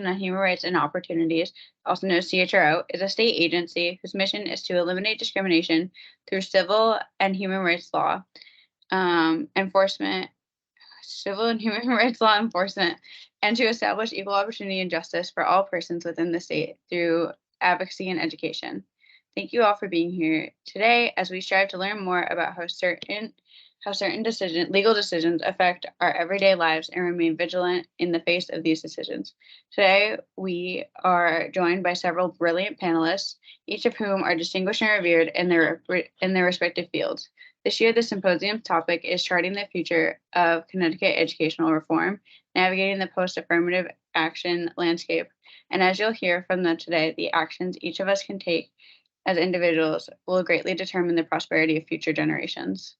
on Human Rights and Opportunities, also known as CHRO, is a state agency whose mission is to eliminate discrimination through civil and human rights law enforcement, civil and human rights law enforcement, and to establish equal opportunity and justice for all persons within the state through advocacy and education. Thank you all for being here today as we strive to learn more about how certain legal decisions affect our everyday lives and remain vigilant in the face of these decisions. Today, we are joined by several brilliant panelists, each of whom are distinguished and revered in their respective fields. This year, the symposium topic is charting the future of Connecticut educational reform, navigating the post-affirmative action landscape. And as you'll hear from them today, the actions each of us can take as individuals will greatly determine the prosperity of future generations.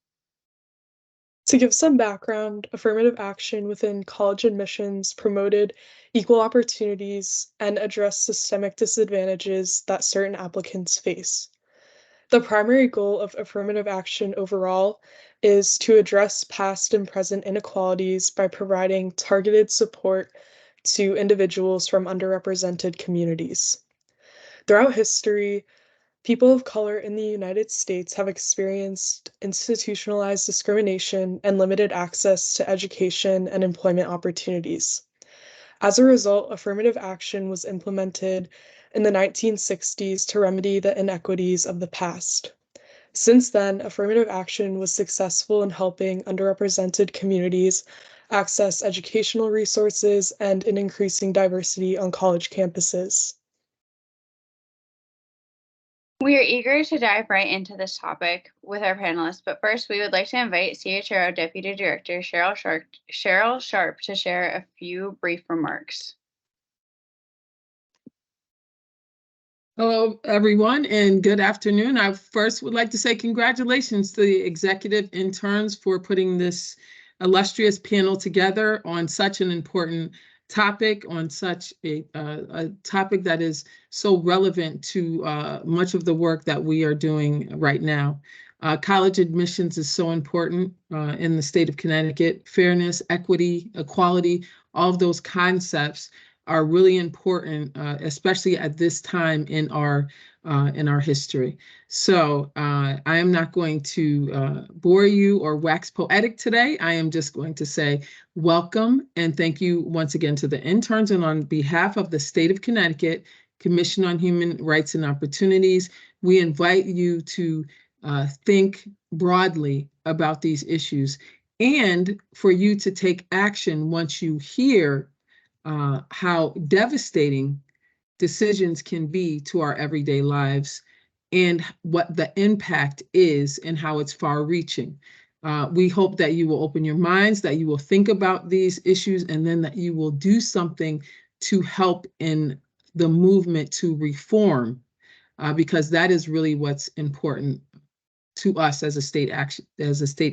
To give some background, affirmative action within college admissions promoted equal opportunities and addressed systemic disadvantages that certain applicants face. The primary goal of affirmative action overall is to address past and present inequalities by providing targeted support to individuals from underrepresented communities. Throughout history, people of color in the United States have experienced institutionalized discrimination and limited access to education and employment opportunities. As a result, affirmative action was implemented in the 1960s to remedy the inequities of the past. Since then, affirmative action was successful in helping underrepresented communities access educational resources and in increasing diversity on college campuses. We are eager to dive right into this topic with our panelists, but first we would like to invite CHRO Deputy Director Cheryl Sharp to share a few brief remarks. Hello, everyone, and good afternoon. I first would like to say congratulations to the executive interns for putting this illustrious panel together on such an important topic, on such a topic that is so relevant to much of the work that we are doing right now. College admissions is so important in the state of Connecticut. Fairness, equity, equality, all of those concepts are really important, especially at this time in our history. So I am not going to bore you or wax poetic today. I am just going to say welcome and thank you once again to the interns, and on behalf of the state of Connecticut Commission on Human Rights and Opportunities, we invite you to think broadly about these issues and for you to take action once you hear how devastating decisions can be to our everyday lives and what the impact is and how it's far-reaching. We hope that you will open your minds, that you will think about these issues, and then that you will do something to help in the movement to reform, because that is really what's important to us as a state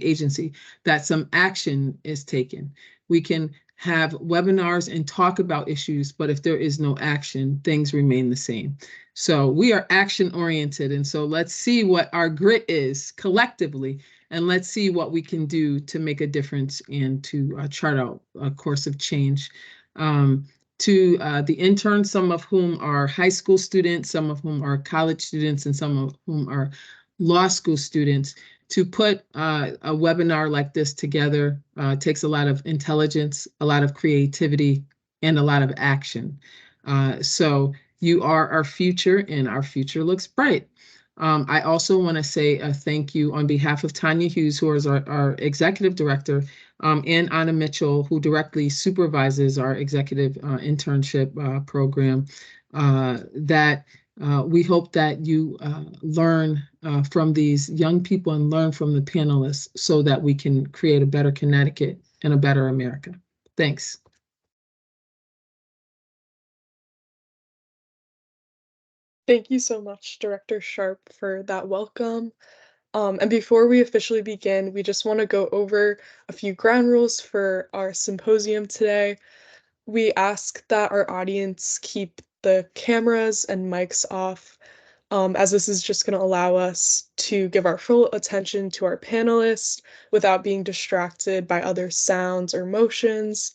agency, that some action is taken. We can have webinars and talk about issues, but if there is no action, things remain the same. So we are action oriented. And so let's see what our grit is collectively, and let's see what we can do to make a difference and to chart out a course of change. To the interns, some of whom are high school students, some of whom are college students, and some of whom are law school students, to put a webinar like this together takes a lot of intelligence, a lot of creativity, and a lot of action. So you are our future, and our future looks bright. I also want to say a thank you on behalf of Tanya Hughes, who is our executive director, and Anna Mitchell, who directly supervises our executive internship program, that we hope that you learn from these young people and learn from the panelists so that we can create a better Connecticut and a better America. Thanks. Thank you so much, Director Sharp, for that welcome. And before we officially begin, we just want to go over a few ground rules for our symposium today. We ask that our audience keep the cameras and mics off, as this is just going to allow us to give our full attention to our panelists without being distracted by other sounds or motions.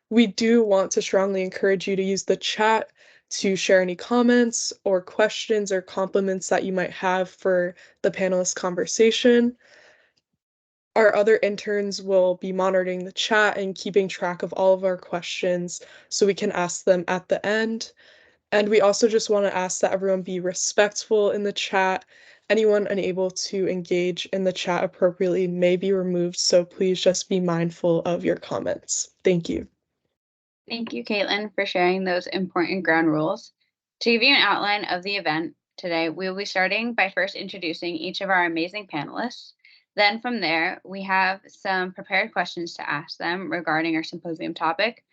We do want to strongly encourage you to use the chat to share any comments or questions or compliments that you might have for the panelist conversation. Our other interns will be monitoring the chat and keeping track of all of our questions so we can ask them at the end. And we also just want to ask that everyone be respectful in the chat. Anyone unable to engage in the chat appropriately may be removed, so please just be mindful of your comments. Thank you. Thank you, Caitlin, for sharing those important ground rules. To give you an outline of the event today, we will be starting by first introducing each of our amazing panelists. Then from there, we have some prepared questions to ask them regarding our symposium topic.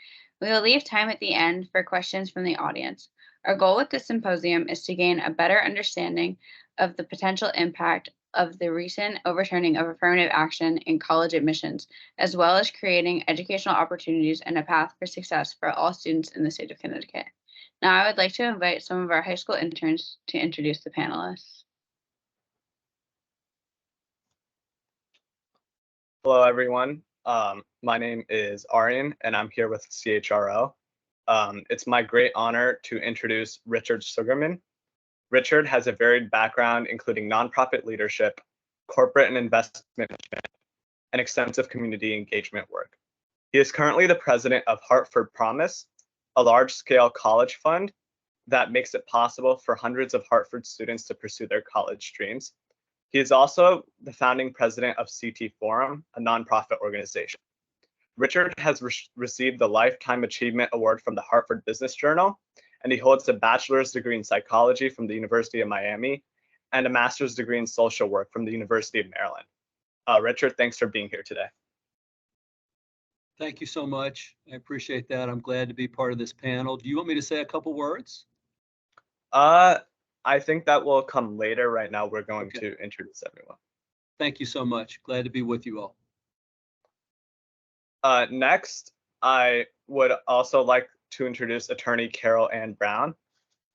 We will leave time at the end for questions from the audience. Our goal with this symposium is to gain a better understanding of the potential impact of the recent overturning of affirmative action in college admissions, as well as creating educational opportunities and a path for success for all students in the state of Connecticut. Now, I would like to invite some of our high school interns to introduce the panelists. Hello, everyone. My name is Aryan, and I'm here with CHRO. It's my great honor to introduce Richard Sugarman. Richard has a varied background, including nonprofit leadership, corporate and investment management, and extensive community engagement work. He is currently the president of Hartford Promise, a large-scale college fund that makes it possible for hundreds of Hartford students to pursue their college dreams. He is also the founding president of CT Forum, a nonprofit organization. Richard has received the Lifetime Achievement Award from the Hartford Business Journal, and he holds a bachelor's degree in psychology from the University of Miami and a master's degree in social work from the University of Maryland. Richard, thanks for being here today. Thank you so much. I appreciate that. I'm glad to be part of this panel. Do you want me to say a couple words? I think that will come later. Right now, we're going to introduce everyone. Thank you so much. Glad to be with you all. Next, I would also like to introduce Attorney Carol Ann Brown.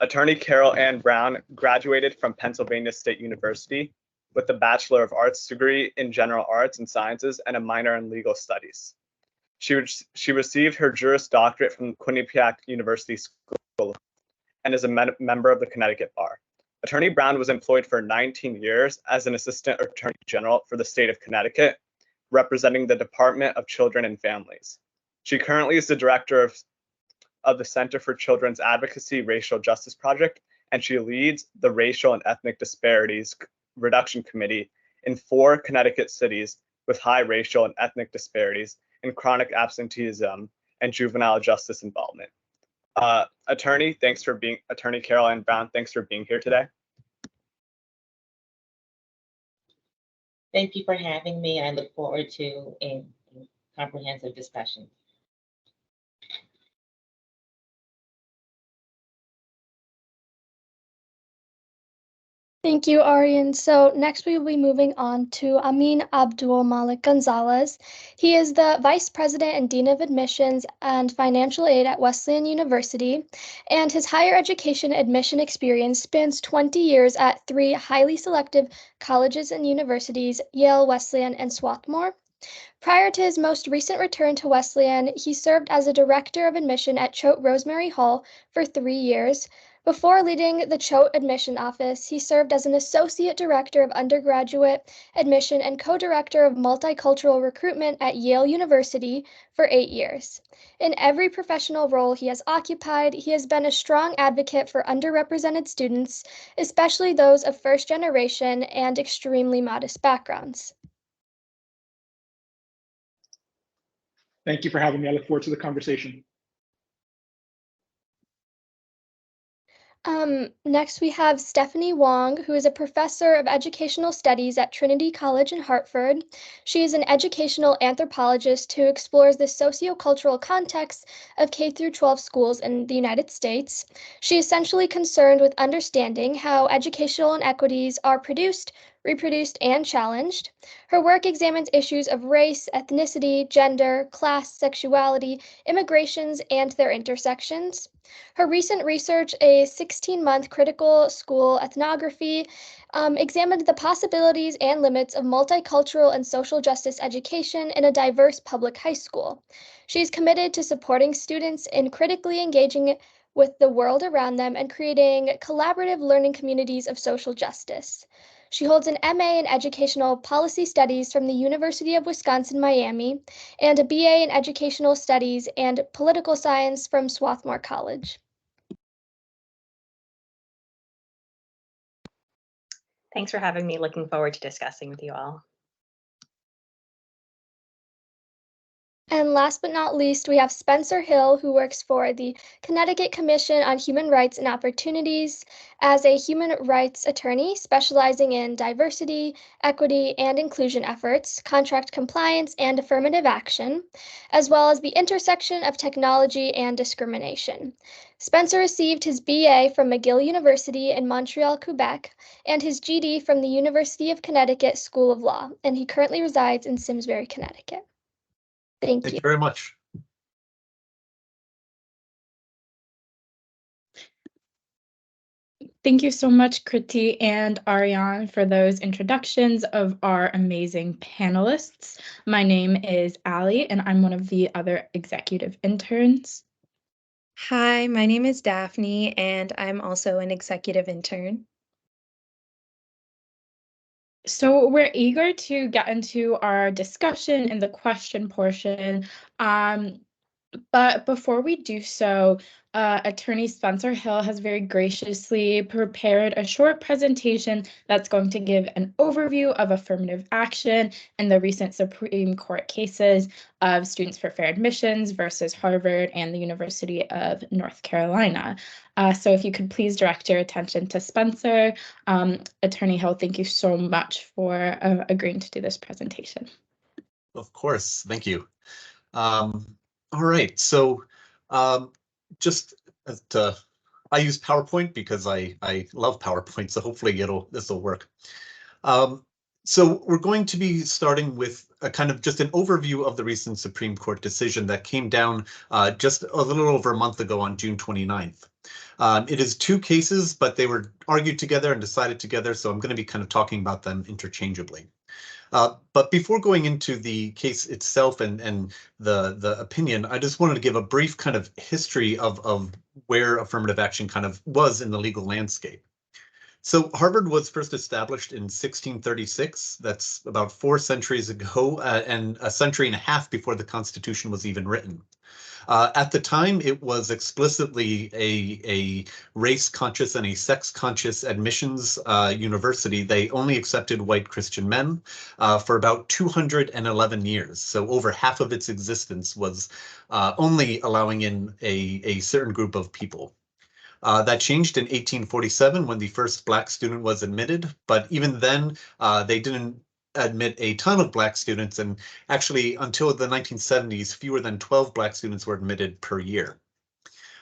Attorney Carol Ann Brown graduated from Pennsylvania State University with a Bachelor of Arts degree in General Arts and Sciences and a minor in Legal Studies. She received her Juris Doctorate from Quinnipiac University School and is a member of the Connecticut Bar. Attorney Brown was employed for 19 years as an Assistant Attorney General for the state of Connecticut, representing the Department of Children and Families. She currently is the director of the Center for Children's Advocacy Racial Justice Project, and she leads the Racial and Ethnic Disparities Reduction Committee in 4 Connecticut cities with high racial and ethnic disparities and chronic absenteeism and juvenile justice involvement. Attorney Carol Ann Brown, thanks for being here today. Thank you for having me. I look forward to a comprehensive discussion. Thank you, Aryan. So next we will be moving on to Amin Abdul Malik Gonzalez. He is the Vice President and Dean of Admissions and Financial Aid at Wesleyan University, and his higher education admission experience spans 20 years at 3 highly selective colleges and universities, Yale, Wesleyan, and Swarthmore. Prior to his most recent return to Wesleyan, he served as a Director of Admission at Choate Rosemary Hall for 3 years. Before leading the Choate Admission Office, he served as an Associate Director of Undergraduate Admission and Co-Director of Multicultural Recruitment at Yale University for 8 years. In every professional role he has occupied, he has been a strong advocate for underrepresented students, especially those of first generation and extremely modest backgrounds. Thank you for having me. I look forward to the conversation. Next, we have Stephanie Wong, who is a professor of educational studies at Trinity College in Hartford. She is an educational anthropologist who explores the sociocultural context of K-12 schools in the United States. She is essentially concerned with understanding how educational inequities are produced, reproduced, and challenged. Her work examines issues of race, ethnicity, gender, class, sexuality, immigrations, and their intersections. Her recent research, a 16-month critical school ethnography, examined the possibilities and limits of multicultural and social justice education in a diverse public high school. She is committed to supporting students in critically engaging with the world around them and creating collaborative learning communities of social justice. She holds an MA in Educational Policy Studies from the University of Wisconsin-Miami and a BA in Educational Studies and Political Science from Swarthmore College. Thanks for having me. Looking forward to discussing with you all. And last but not least, we have Spencer Hill, who works for the Connecticut Commission on Human Rights and Opportunities as a human rights attorney specializing in diversity, equity, and inclusion efforts, contract compliance, and affirmative action, as well as the intersection of technology and discrimination. Spencer received his BA from McGill University in Montreal, Quebec, and his GD from the University of Connecticut School of Law, and he currently resides in Simsbury, Connecticut. Thank you. Thank you very much. Thank you so much, Kriti and Ariane, for those introductions of our amazing panelists. My name is Ali, and I'm one of the other executive interns. Hi, my name is Daphne, and I'm also an executive intern. So we're eager to get into our discussion in the question portion. But before we do so, Attorney Spencer Hill has very graciously prepared a short presentation that's going to give an overview of affirmative action and the recent Supreme Court cases of Students for Fair Admissions versus Harvard and the University of North Carolina. So if you could please direct your attention to Spencer. Attorney Hill, thank you so much for agreeing to do this presentation. Of course, thank you. All right, so just I use PowerPoint because I love PowerPoint, so hopefully this will work. So we're going to be starting with a kind of just an overview of the recent Supreme Court decision that came down just a little over a month ago on June 29th. It is two cases, but they were argued together and decided together, so I'm going to be kind of talking about them interchangeably. But before going into the case itself and the opinion, I just wanted to give a brief kind of history of where affirmative action kind of was in the legal landscape. So Harvard was first established in 1636. That's about 4 centuries ago, and a century and a half before the Constitution was even written. At the time, it was explicitly a race-conscious and a sex-conscious admissions university. They only accepted white Christian men for about 211 years. So over half of its existence was only allowing in a certain group of people. That changed in 1847 when the first Black student was admitted, but even then they didn't admit a ton of Black students, and actually until the 1970s, fewer than 12 Black students were admitted per year.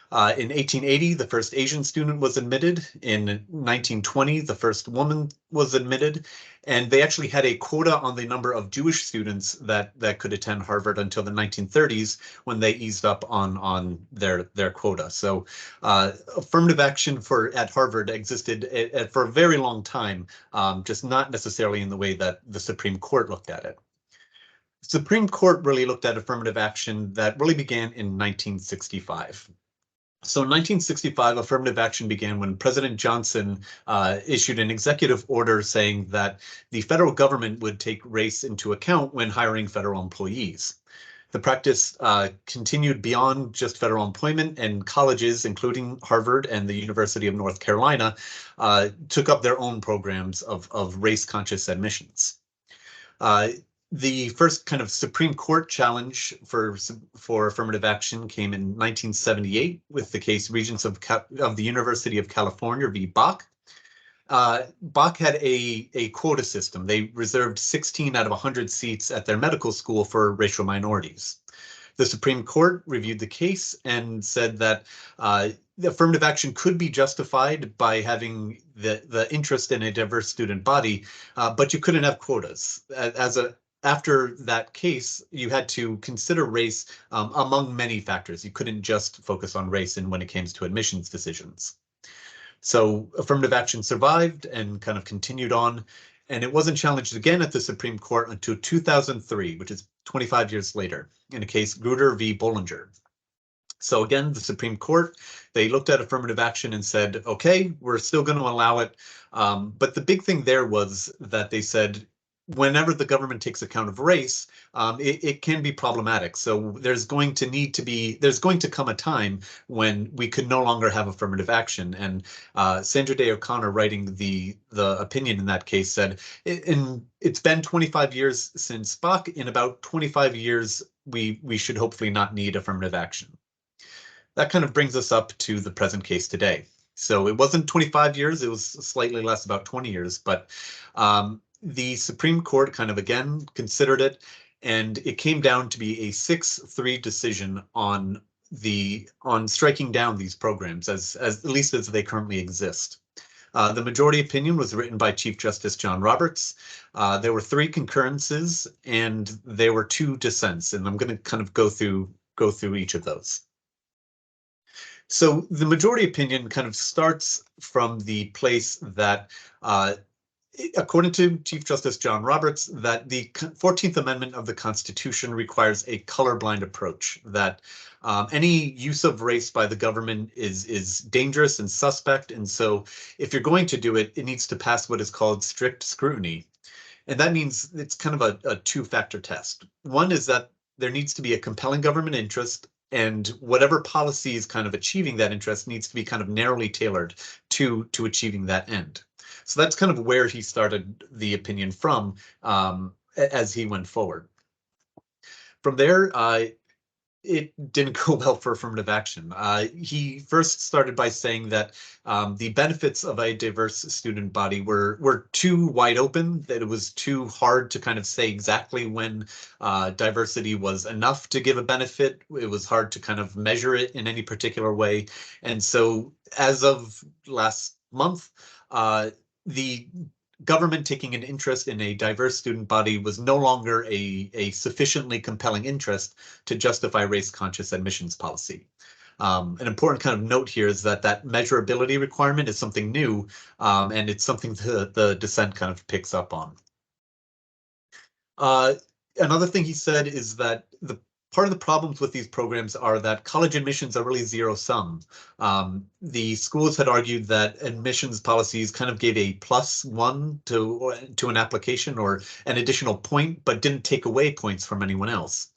In 1880, the first Asian student was admitted. In 1920, the first woman was admitted, and they actually had a quota on the number of Jewish students that could attend Harvard until the 1930s, when they eased up on their quota. So affirmative action at Harvard existed for a very long time, just not necessarily in the way that the Supreme Court looked at it. The Supreme Court really looked at affirmative action that really began in 1965. So in 1965, affirmative action began when President Johnson issued an executive order saying that the federal government would take race into account when hiring federal employees. The practice continued beyond just federal employment, and colleges, including Harvard and the University of North Carolina, took up their own programs of race-conscious admissions. The first kind of Supreme Court challenge for affirmative action came in 1978 with the case Regents of the University of California v. Bach. Bach had a quota system. They reserved 16 out of 100 seats at their medical school for racial minorities. The Supreme Court reviewed the case and said that the affirmative action could be justified by having the interest in a diverse student body, but you couldn't have quotas. After that case, you had to consider race among many factors. You couldn't just focus on race when it came to admissions decisions. So affirmative action survived and kind of continued on, and it wasn't challenged again at the Supreme Court until 2003, which is 25 years later, in a case Grutter v. Bollinger. So again, the Supreme Court, they looked at affirmative action and said, okay, we're still going to allow it. But the big thing there was that they said, whenever the government takes account of race, it can be problematic. So there's going to come a time when we could no longer have affirmative action. And Sandra Day O'Connor, writing the opinion in that case, said, it's been 25 years since Spock. In about 25 years, we should hopefully not need affirmative action. That kind of brings us up to the present case today. So it wasn't 25 years, it was slightly less, about 20 years, but the Supreme Court kind of again considered it, and it came down to be a 6-3 decision on striking down these programs as at least as they currently exist. The majority opinion was written by Chief Justice John Roberts. There were 3 concurrences and there were 2 dissents, and I'm going to kind of go through each of those. So the majority opinion kind of starts from the place that, according to Chief Justice John Roberts, that the 14th Amendment of the Constitution requires a colorblind approach, that any use of race by the government is dangerous and suspect. And so if you're going to do it, it needs to pass what is called strict scrutiny. And that means it's kind of a 2-factor test. One is that there needs to be a compelling government interest, and whatever policy is kind of achieving that interest needs to be kind of narrowly tailored to achieving that end. So that's kind of where he started the opinion from as he went forward. From there, it didn't go well for affirmative action. He first started by saying that the benefits of a diverse student body were too wide open, that it was too hard to kind of say exactly when diversity was enough to give a benefit. It was hard to kind of measure it in any particular way. And so as of last month, the government taking an interest in a diverse student body was no longer a sufficiently compelling interest to justify race-conscious admissions policy. An important kind of note here is that measurability requirement is something new, and it's something the dissent kind of picks up on. Another thing he said is that part of the problems with these programs are that college admissions are really zero-sum. The schools had argued that admissions policies kind of gave a +1 to an application or an additional point, but didn't take away points from anyone else.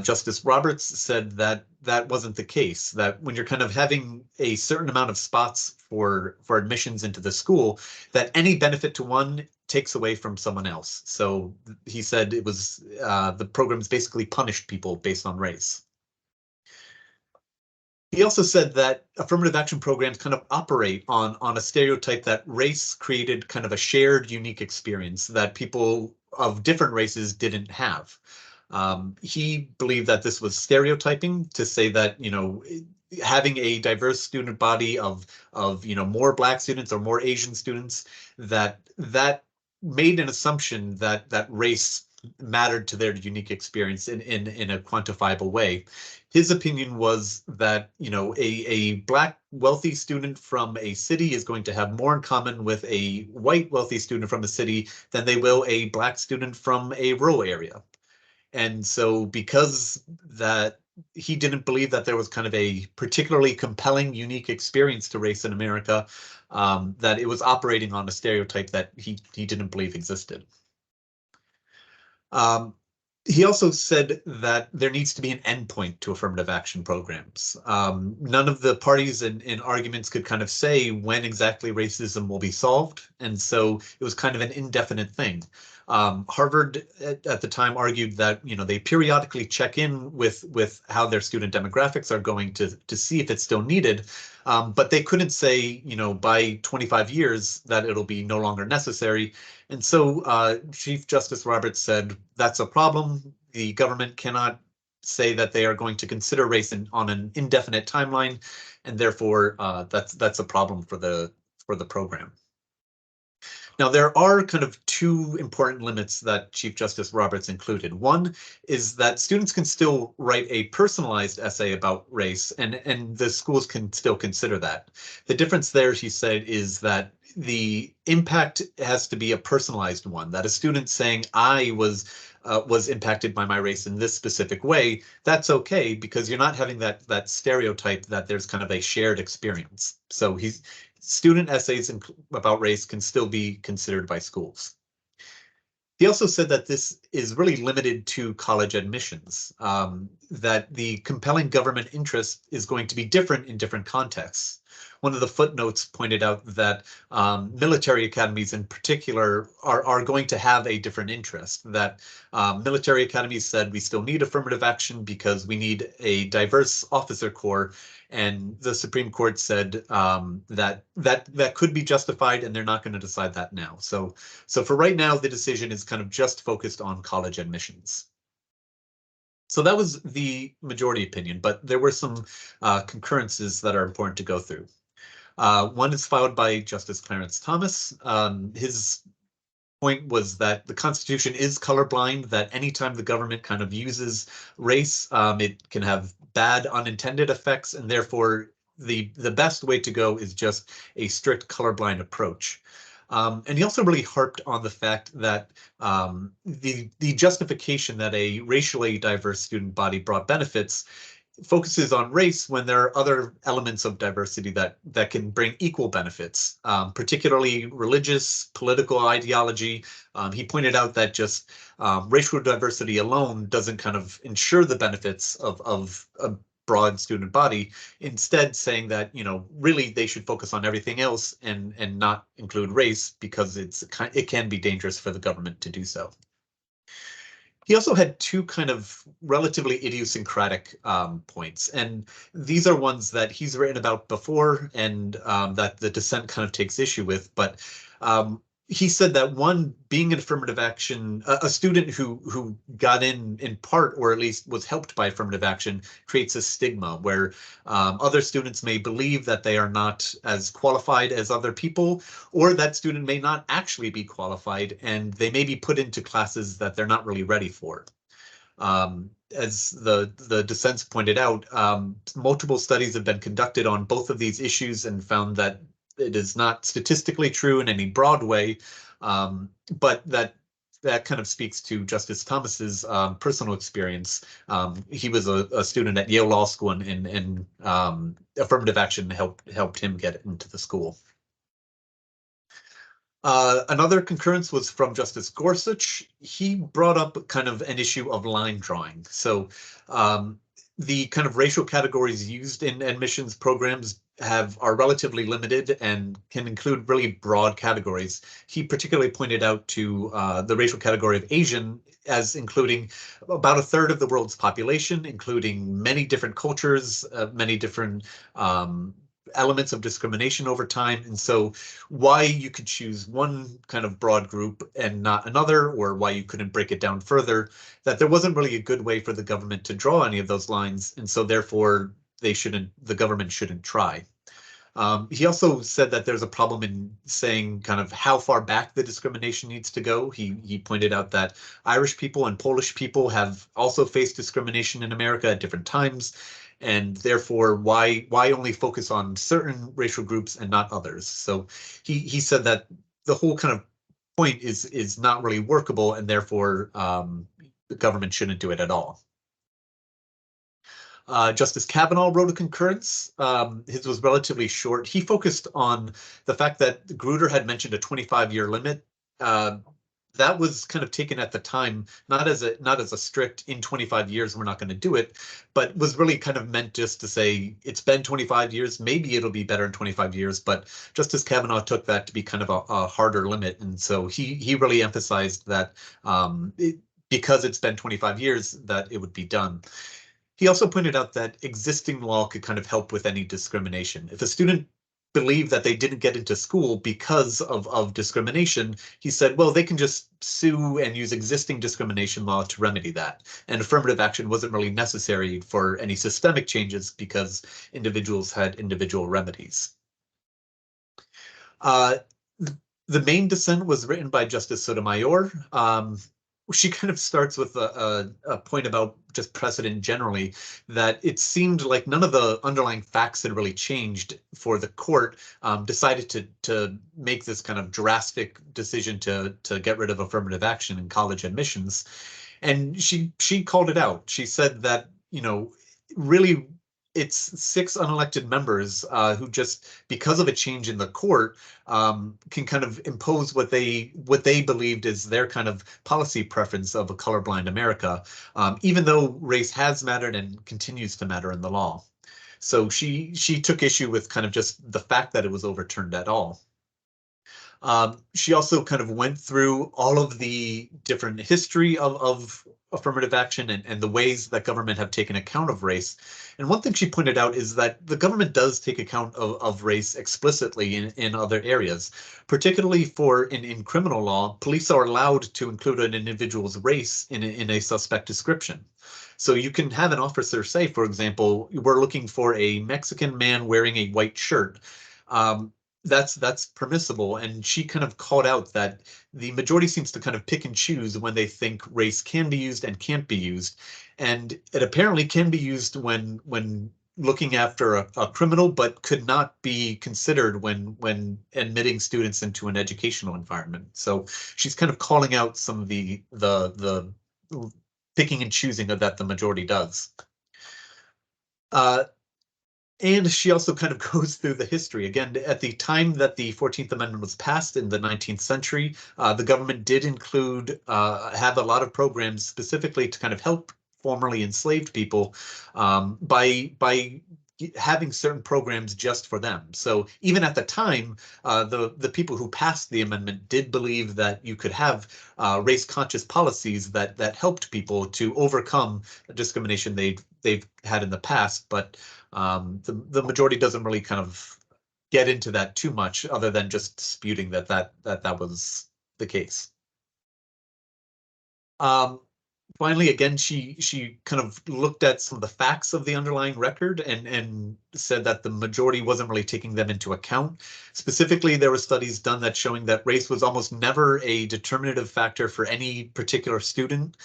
Justice Roberts said that that wasn't the case, that when you're kind of having a certain amount of spots for admissions into the school, that any benefit to one takes away from someone else. So he said it was the programs basically punished people based on race. He also said that affirmative action programs kind of operate on a stereotype that race created kind of a shared unique experience that people of different races didn't have. He believed that this was stereotyping, to say that, having a diverse student body of more Black students or more Asian students, that made an assumption that race mattered to their unique experience in a quantifiable way. His opinion was that, a Black wealthy student from a city is going to have more in common with a white wealthy student from a city than they will a Black student from a rural area. And so because that he didn't believe that there was kind of a particularly compelling, unique experience to race in America, that it was operating on a stereotype that he didn't believe existed. He also said that there needs to be an endpoint to affirmative action programs. None of the parties in arguments could kind of say when exactly racism will be solved, and so it was kind of an indefinite thing. Harvard at the time argued that they periodically check in with how their student demographics are going to see if it's still needed, but they couldn't say by 25 years that it'll be no longer necessary. And so Chief Justice Roberts said that's a problem. The government cannot say that they are going to consider race on an indefinite timeline, and therefore that's a problem for the program. Now, there are kind of two important limits that Chief Justice Roberts included. One is that students can still write a personalized essay about race, and the schools can still consider that. The difference there, she said, is that the impact has to be a personalized one, that a student saying, I was impacted by my race in this specific way, that's okay, because you're not having that stereotype that there's kind of a shared experience. So student essays about race can still be considered by schools. He also said that this is really limited to college admissions, that the compelling government interest is going to be different in different contexts. One of the footnotes pointed out that military academies in particular are going to have a different interest, that military academies said we still need affirmative action because we need a diverse officer corps, and the Supreme Court said that could be justified, and they're not going to decide that now. So for right now, the decision is kind of just focused on college admissions. So that was the majority opinion, but there were some concurrences that are important to go through. One is filed by Justice Clarence Thomas. His point was that the Constitution is colorblind, that anytime the government kind of uses race, it can have bad unintended effects, and therefore the best way to go is just a strict colorblind approach. And he also really harped on the fact that the justification that a racially diverse student body brought benefits focuses on race when there are other elements of diversity that can bring equal benefits, particularly religious, political ideology. He pointed out that just racial diversity alone doesn't kind of ensure the benefits of a broad student body, instead saying that, really they should focus on everything else and not include race because it can be dangerous for the government to do so. He also had two kind of relatively idiosyncratic points, and these are ones that he's written about before and that the dissent kind of takes issue with. But he said that one, being an affirmative action, a student who got in part, or at least was helped by affirmative action, creates a stigma where other students may believe that they are not as qualified as other people, or that student may not actually be qualified and they may be put into classes that they're not really ready for. As the dissents pointed out, multiple studies have been conducted on both of these issues and found that it is not statistically true in any broad way, but that kind of speaks to Justice Thomas's personal experience. He was a student at Yale Law School, and affirmative action helped him get into the school. Another concurrence was from Justice Gorsuch. He brought up kind of an issue of line drawing. So the kind of racial categories used in admissions programs are relatively limited and can include really broad categories. He particularly pointed out to the racial category of Asian as including about a third of the world's population, including many different cultures, many different elements of discrimination over time. And so why you could choose one kind of broad group and not another, or why you couldn't break it down further, that there wasn't really a good way for the government to draw any of those lines. And so therefore the government shouldn't try. He also said that there's a problem in saying kind of how far back the discrimination needs to go. He pointed out that Irish people and Polish people have also faced discrimination in America at different times, and therefore why only focus on certain racial groups and not others. So he said that the whole kind of point is not really workable, and therefore the government shouldn't do it at all. Justice Kavanaugh wrote a concurrence. His was relatively short. He focused on the fact that Grutter had mentioned a 25-year limit. That was kind of taken at the time, not as a strict in 25 years we're not going to do it, but was really kind of meant just to say it's been 25 years, maybe it'll be better in 25 years. But Justice Kavanaugh took that to be kind of a harder limit, and so he really emphasized that because it's been 25 years that it would be done. He also pointed out that existing law could kind of help with any discrimination. If a student believed that they didn't get into school because of discrimination, he said, well, they can just sue and use existing discrimination law to remedy that. And affirmative action wasn't really necessary for any systemic changes because individuals had individual remedies. The main dissent was written by Justice Sotomayor. She kind of starts with a point about just precedent generally, that it seemed like none of the underlying facts had really changed for the court decided to make this kind of drastic decision to get rid of affirmative action in college admissions. And she called it out. She said that, you know, really it's 6 unelected members who just, because of a change in the court, can kind of impose what they believed is their kind of policy preference of a colorblind America, even though race has mattered and continues to matter in the law. So she took issue with kind of just the fact that it was overturned at all. She also kind of went through all of the different history of affirmative action and the ways that government have taken account of race. And one thing she pointed out is that the government does take account of race explicitly in other areas, particularly in criminal law. Police are allowed to include an individual's race in a suspect description. So you can have an officer say, for example, we're looking for a Mexican man wearing a white shirt. That's permissible. And she kind of called out that the majority seems to kind of pick and choose when they think race can be used and can't be used. And it apparently can be used when looking after a criminal, but could not be considered when admitting students into an educational environment. So she's kind of calling out some of the picking and choosing that the majority does. And she also kind of goes through the history. Again, at the time that the 14th Amendment was passed in the 19th century, the government did include, have a lot of programs specifically to kind of help formerly enslaved people by having certain programs just for them. So even at the time, the people who passed the amendment did believe that you could have race-conscious policies that helped people to overcome discrimination they've had in the past, but the majority doesn't really kind of get into that too much, other than just disputing that was the case. Finally, again, she kind of looked at some of the facts of the underlying record and said that the majority wasn't really taking them into account. Specifically, there were studies done that showing that race was almost never a determinative factor for any particular student,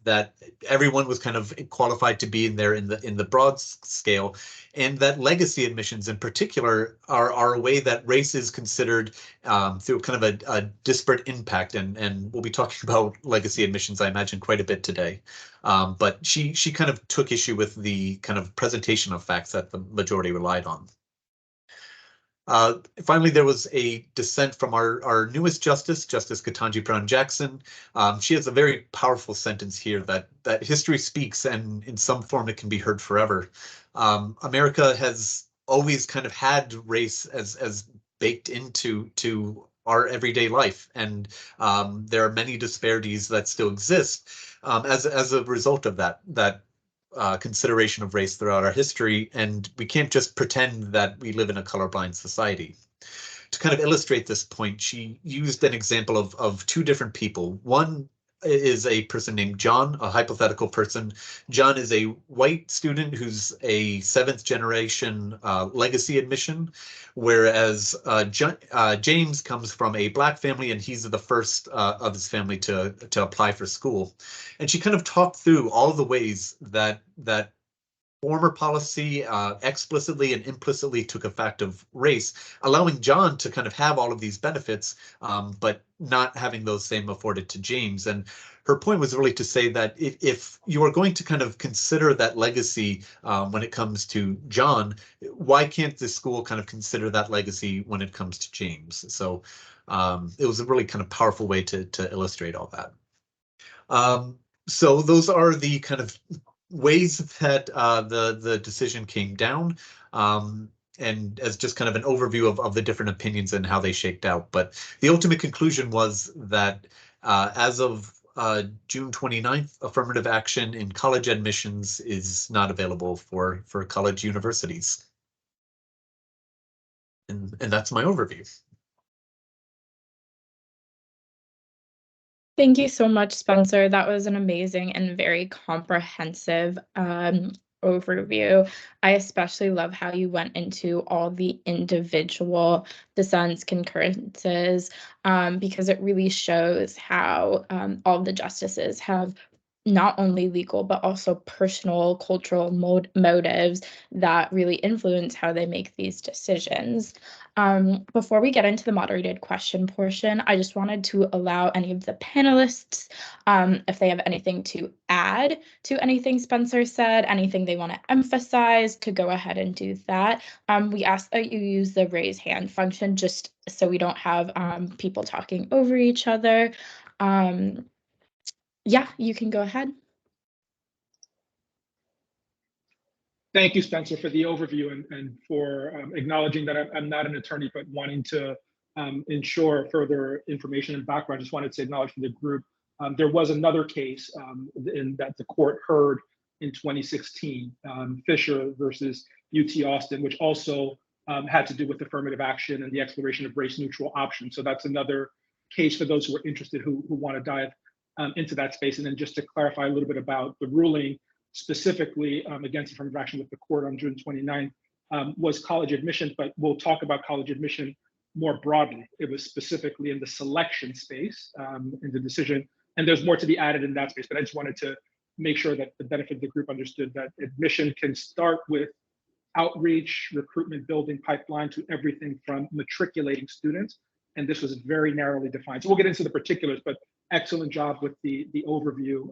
that everyone was kind of qualified to be in there in the broad scale, and that legacy admissions in particular are a way that race is considered through kind of a disparate impact, and we'll be talking about legacy admissions, I imagine, quite a bit today. But she kind of took issue with the kind of presentation of facts that the majority relied on. Finally, there was a dissent from our newest justice, Justice Ketanji Brown Jackson. She has a very powerful sentence here that history speaks, and in some form it can be heard forever. America has always kind of had race as baked into our everyday life, and there are many disparities that still exist as a result of that consideration of race throughout our history, and we can't just pretend that we live in a colorblind society. To kind of illustrate this point, she used an example of 2 different people. One is a person named John, a hypothetical person. John is a white student who's a 7th generation legacy admission, whereas James comes from a black family and he's the first of his family to apply for school. And she kind of talked through all the ways that former policy explicitly and implicitly took effect of race, allowing John to kind of have all of these benefits, but not having those same afforded to James. And her point was really to say that if you are going to kind of consider that legacy when it comes to John, why can't the school kind of consider that legacy when it comes to James? So it was a really kind of powerful way to illustrate all that. So those are the kind of ways that the decision came down, and as just kind of an overview of the different opinions and how they shaked out. But the ultimate conclusion was that as of June 29th, affirmative action in college admissions is not available for college universities. And that's my overview. Thank you so much, Spencer. That was an amazing and very comprehensive overview. I especially love how you went into all the individual dissents, concurrences, because it really shows how all the justices have not only legal, but also personal, cultural motives that really influence how they make these decisions. Before we get into the moderated question portion, I just wanted to allow any of the panelists, if they have anything to add to anything Spencer said, anything they want to emphasize, to go ahead and do that. We ask that you use the raise hand function just so we don't have people talking over each other. Yeah, you can go ahead. Thank you, Spencer, for the overview and for acknowledging that I'm not an attorney, but wanting to ensure further information and background. I just wanted to acknowledge for the group, there was another case that the court heard in 2016, Fisher versus UT Austin, which also had to do with affirmative action and the exploration of race neutral options. So that's another case for those who are interested who want to dive into that space. And then just to clarify a little bit about the ruling, specifically against affirmative action with the court on June 29th, was college admission, but we'll talk about college admission more broadly. It was specifically in the selection space, in the decision, and there's more to be added in that space, but I just wanted to make sure that the benefit of the group understood that admission can start with outreach, recruitment, building pipeline to everything from matriculating students, and this was very narrowly defined. So we'll get into the particulars, but excellent job with the overview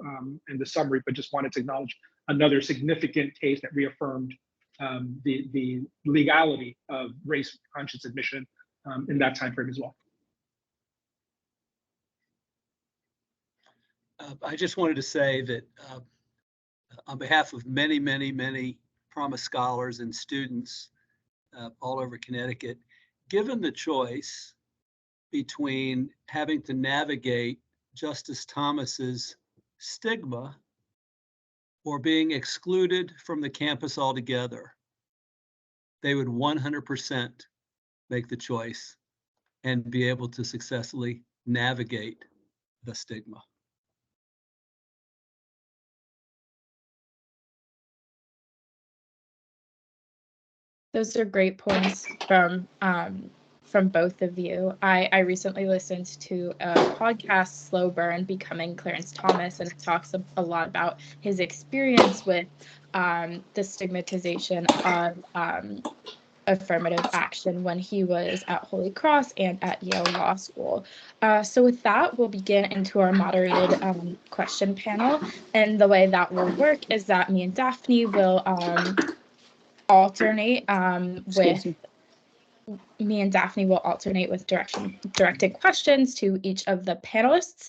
and the summary, but just wanted to acknowledge another significant case that reaffirmed the legality of race conscious admission in that time frame as well. I just wanted to say that on behalf of many, many, many Promise scholars and students all over Connecticut, given the choice between having to navigate Justice Thomas's stigma or being excluded from the campus altogether, they would 100% make the choice and be able to successfully navigate the stigma. Those are great points from both of you. I recently listened to a podcast, Slow Burn, Becoming Clarence Thomas, and it talks a lot about his experience with the stigmatization of affirmative action when he was at Holy Cross and at Yale Law School. So with that, we'll begin into our moderated question panel. And the way that will work is that me and Daphne will alternate with directed questions to each of the panelists.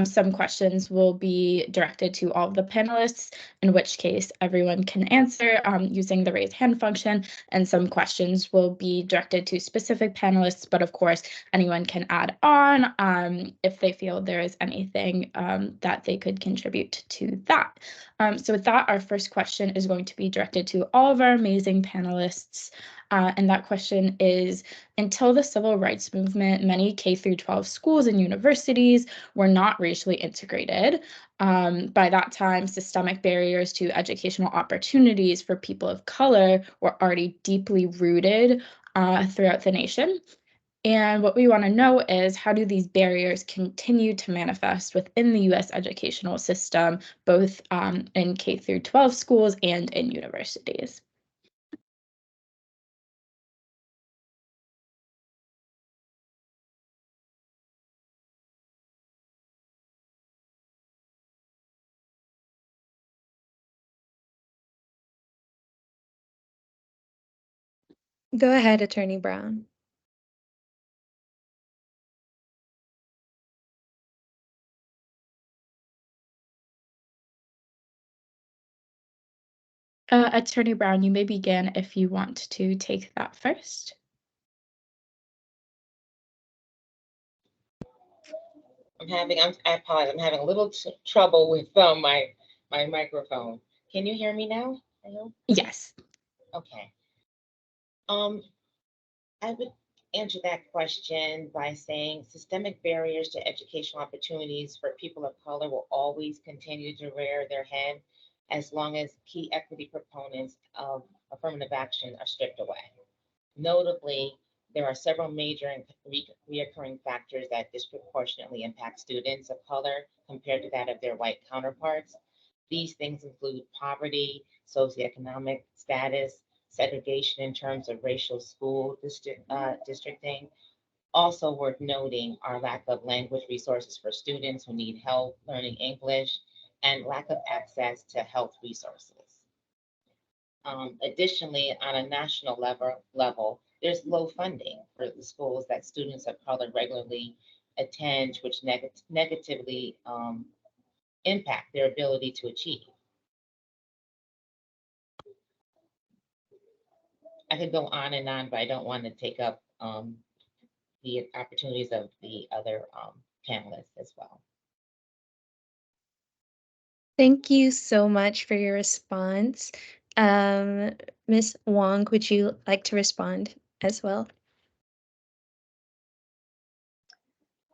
Some questions will be directed to all of the panelists, in which case everyone can answer using the raise hand function, and some questions will be directed to specific panelists, but of course anyone can add on if they feel there is anything that they could contribute to that. So with that, our first question is going to be directed to all of our amazing panelists. And that question is, until the civil rights movement, many K-12 schools and universities were not racially integrated. By that time, systemic barriers to educational opportunities for people of color were already deeply rooted throughout the nation. And what we want to know is, how do these barriers continue to manifest within the U.S. educational system, both in K-12 schools and in universities? Go ahead, Attorney Brown. Attorney Brown, you may begin if you want to take that first. I apologize, I'm having a little trouble with my microphone. Can you hear me now? Yes. Okay. I would answer that question by saying systemic barriers to educational opportunities for people of color will always continue to rear their head as long as key equity proponents of affirmative action are stripped away. Notably, there are several major and reoccurring factors that disproportionately impact students of color compared to that of their white counterparts. These things include poverty, socioeconomic status, segregation in terms of racial school districting. Also worth noting are lack of language resources for students who need help learning English and lack of access to health resources. Additionally, on a national level, there's low funding for the schools that students of color regularly attend, which negatively impact their ability to achieve. I could go on and on, but I don't want to take up the opportunities of the other panelists as well. Thank you so much for your response. Ms. Wong, would you like to respond as well?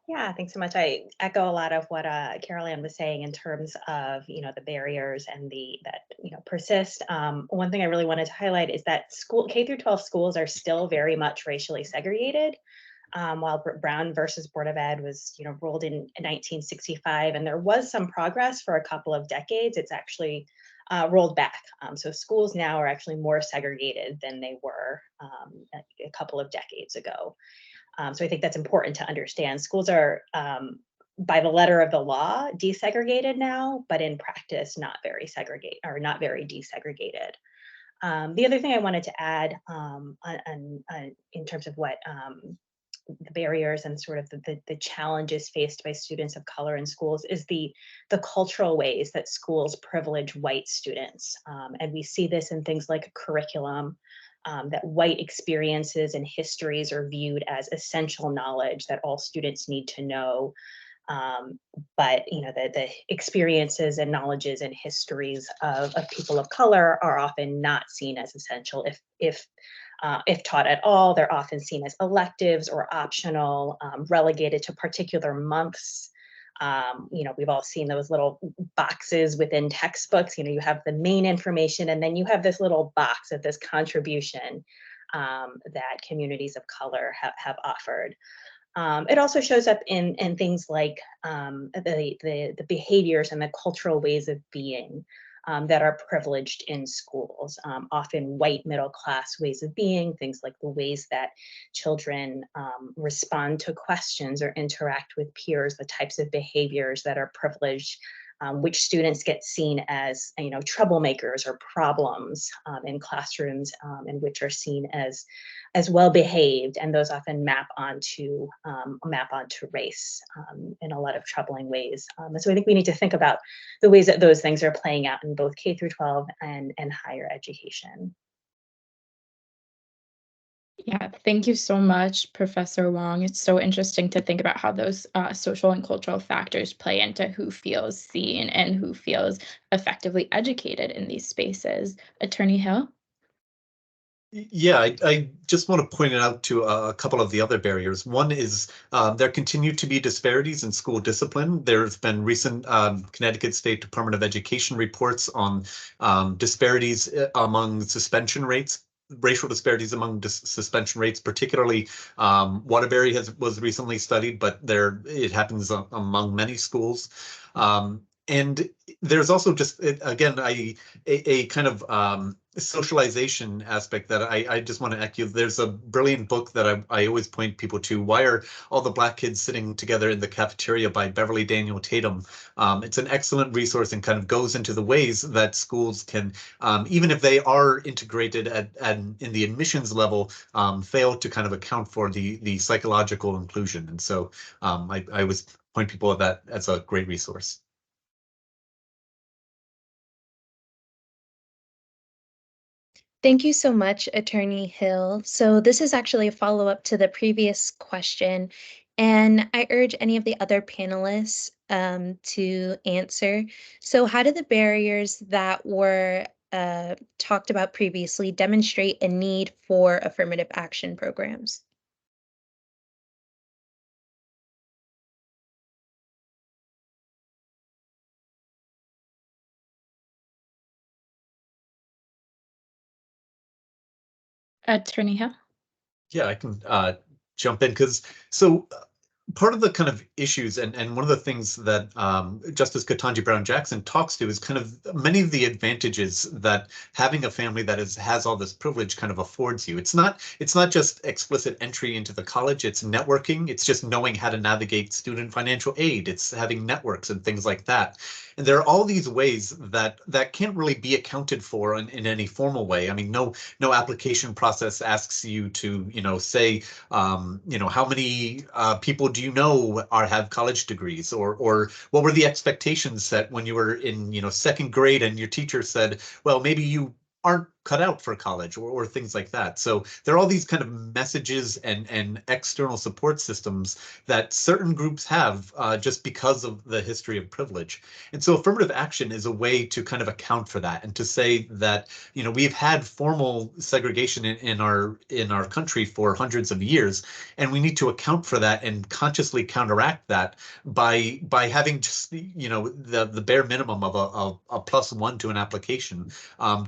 Yeah, thanks so much. I echo a lot of what Carol Ann was saying in terms of the barriers and that persist. One thing I really wanted to highlight is that K through 12 schools are still very much racially segregated. While Brown versus Board of Ed was ruled in 1965, and there was some progress for a couple of decades, it's actually rolled back. So schools now are actually more segregated than they were a couple of decades ago. So I think that's important to understand. Schools are, by the letter of the law, desegregated now, but in practice, not very segregated or not very desegregated. The other thing I wanted to add in terms of what the barriers and sort of the challenges faced by students of color in schools is the cultural ways that schools privilege white students. And we see this in things like curriculum, that white experiences and histories are viewed as essential knowledge that all students need to know. But the experiences and knowledges and histories of people of color are often not seen as essential. If taught at all, they're often seen as electives or optional, relegated to particular months. We've all seen those little boxes within textbooks. You have the main information, and then you have this little box of this contribution that communities of color have offered. It also shows up in things like the behaviors and the cultural ways of being that are privileged in schools, often white middle class ways of being, things like the ways that children respond to questions or interact with peers, the types of behaviors that are privileged, which students get seen as troublemakers or problems in classrooms, and which are seen as well behaved, and those often map onto race in a lot of troubling ways. And so I think we need to think about the ways that those things are playing out in both K through 12 and higher education. Yeah, thank you so much, Professor Wong. It's so interesting to think about how those social and cultural factors play into who feels seen and who feels effectively educated in these spaces. Attorney Hill? Yeah, I just want to point it out to a couple of the other barriers. One is there continue to be disparities in school discipline. There's been recent Connecticut State Department of Education reports on disparities among suspension rates, racial disparities among suspension rates, particularly Waterbury was recently studied, but it happens among many schools. And there's also just, again, a kind of socialization aspect that I just want to echo. There's a brilliant book that I always point people to, Why Are All the Black Kids Sitting Together in the Cafeteria by Beverly Daniel Tatum. It's an excellent resource and kind of goes into the ways that schools can, even if they are integrated in the admissions level, fail to kind of account for the psychological inclusion. And so I always point people at that as a great resource. Thank you so much, Attorney Hill. So this is actually a follow-up to the previous question, and I urge any of the other panelists to answer. So how do the barriers that were talked about previously demonstrate a need for affirmative action programs? Attorney Hill? Yeah, I can jump in because part of the kind of issues and one of the things that Justice Ketanji Brown Jackson talks to is kind of many of the advantages that having a family that has all this privilege kind of affords you. It's not just explicit entry into the college, it's networking, it's just knowing how to navigate student financial aid, it's having networks and things like that. And there are all these ways that can't really be accounted for in any formal way. I mean, no application process asks you to, say, how many people do you know have college degrees, or what were the expectations set when you were in, second grade and your teacher said, well, maybe you aren't cut out for college, or things like that. So there are all these kind of messages and external support systems that certain groups have just because of the history of privilege. And so affirmative action is a way to kind of account for that and to say that, we've had formal segregation in our country for hundreds of years, and we need to account for that and consciously counteract that by having just the bare minimum of a +1 to an application,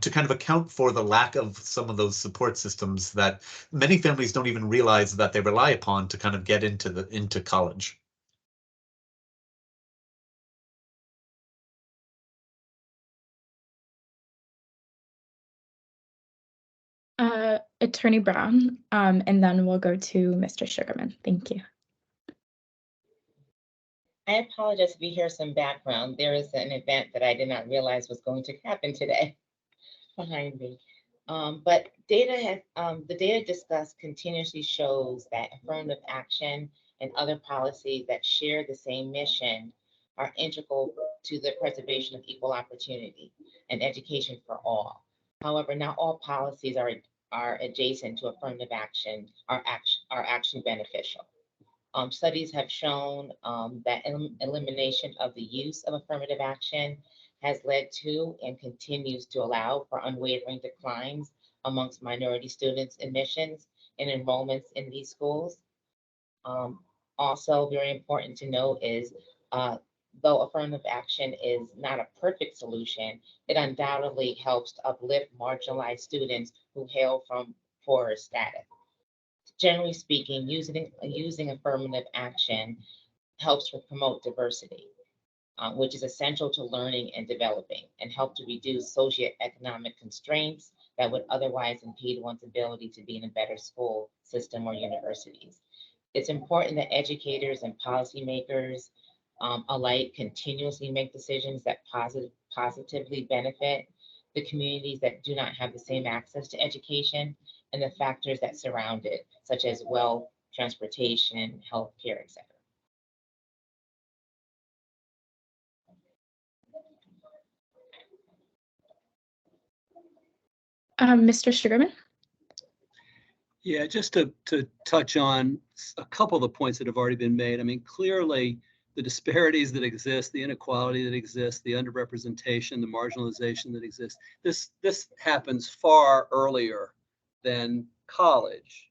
to kind of account for the lack of some of those support systems that many families don't even realize that they rely upon to kind of get into college. Attorney Brown, and then we'll go to Mr. Sugarman. Thank you. I apologize if you hear some background. There is an event that I did not realize was going to happen today behind me. But the data discussed continuously shows that affirmative action and other policies that share the same mission are integral to the preservation of equal opportunity and education for all. However, not all policies are adjacent to affirmative action, are actually beneficial. Studies have shown that elimination of the use of affirmative action has led to and continues to allow for unwavering declines amongst minority students' admissions and enrollments in these schools. Also, very important to note is though affirmative action is not a perfect solution, it undoubtedly helps to uplift marginalized students who hail from poorer status. Generally speaking, using affirmative action helps to promote diversity, which is essential to learning and developing, and help to reduce socioeconomic constraints that would otherwise impede one's ability to be in a better school system or universities. It's important that educators and policymakers alike continuously make decisions that positively benefit the communities that do not have the same access to education and the factors that surround it, such as wealth, transportation, healthcare, etc. Mr. Sugarman? Yeah, just to touch on a couple of the points that have already been made. I mean, clearly the disparities that exist, the inequality that exists, the underrepresentation, the marginalization that exists, this happens far earlier than college.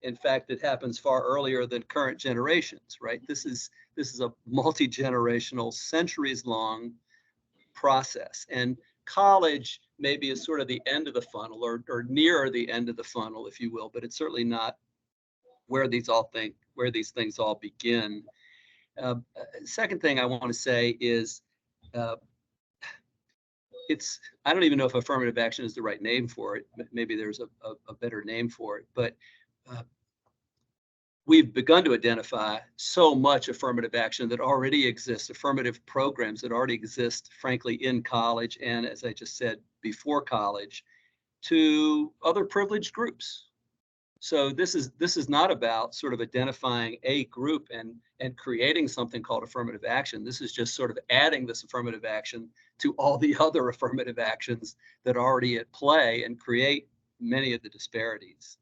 In fact, it happens far earlier than current generations, right? This is a multi-generational, centuries-long process. And college maybe is sort of the end of the funnel, or near the end of the funnel, if you will, but it's certainly not where these things all begin. Second thing I want to say is I don't even know if affirmative action is the right name for it. Maybe there's a better name for it, but we've begun to identify so much affirmative action that already exists, affirmative programs that already exist, frankly, in college, and as I just said, before college, to other privileged groups. So this is not about sort of identifying a group and creating something called affirmative action. This is just sort of adding this affirmative action to all the other affirmative actions that are already at play and create many of the disparities.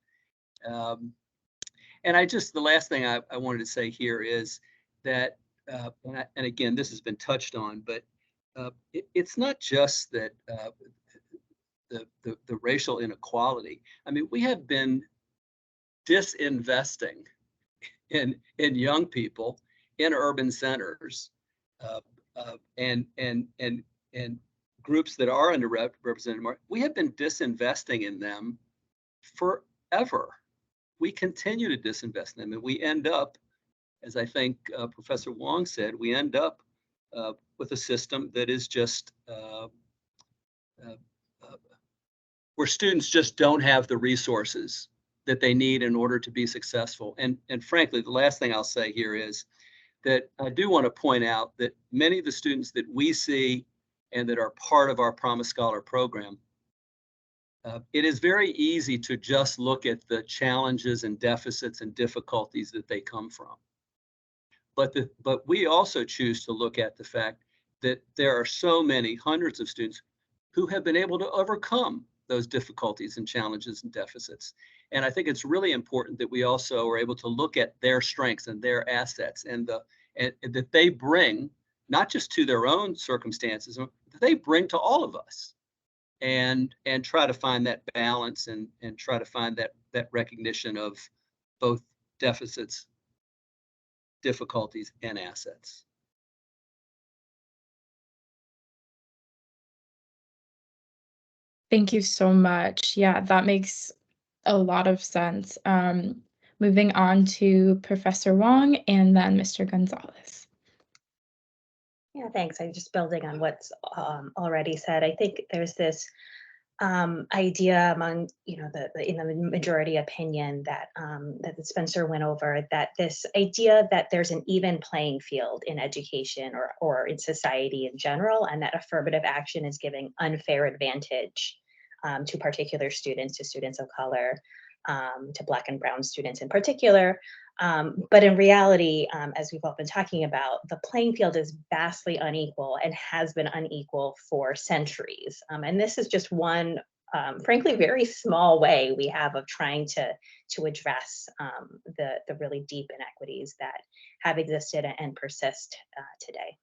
And the last thing I wanted to say here is that, and again, this has been touched on, but it's not just that the racial inequality. I mean, we have been disinvesting in young people in urban centers and groups that are underrepresented. We have been disinvesting in them forever. We continue to disinvest in them, and we end up, as I think Professor Wong said, we end up with a system that is just where students just don't have the resources that they need in order to be successful. And frankly, the last thing I'll say here is that I do want to point out that many of the students that we see and that are part of our Promise Scholar program, it is very easy to just look at the challenges and deficits and difficulties that they come from. But we also choose to look at the fact that there are so many hundreds of students who have been able to overcome those difficulties and challenges and deficits. And I think it's really important that we also are able to look at their strengths and their assets and that they bring not just to their own circumstances, that they bring to all of us, and try to find that balance and try to find that recognition of both deficits, difficulties, and assets. Thank you so much. Yeah, that makes a lot of sense. Moving on to Professor Wong and then Mr. Gonzalez. Yeah, thanks. I'm just building on what's already said. I think there's this idea among, in the majority opinion that Spencer went over, that this idea that there's an even playing field in education or in society in general, and that affirmative action is giving unfair advantage to particular students, to students of color, to Black and Brown students in particular. But in reality, as we've all been talking about, the playing field is vastly unequal and has been unequal for centuries. And this is just one, frankly, very small way we have of trying to address the really deep inequities that have existed and persist today.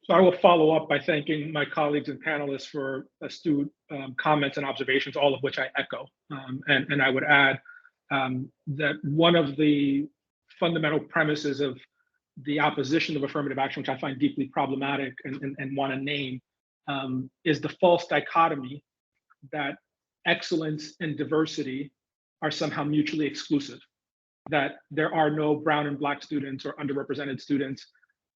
So I will follow up by thanking my colleagues and panelists for astute comments and observations, all of which I echo. And I would add that one of the fundamental premises of the opposition of affirmative action, which I find deeply problematic and want to name, is the false dichotomy that excellence and diversity are somehow mutually exclusive, that there are no brown and Black students or underrepresented students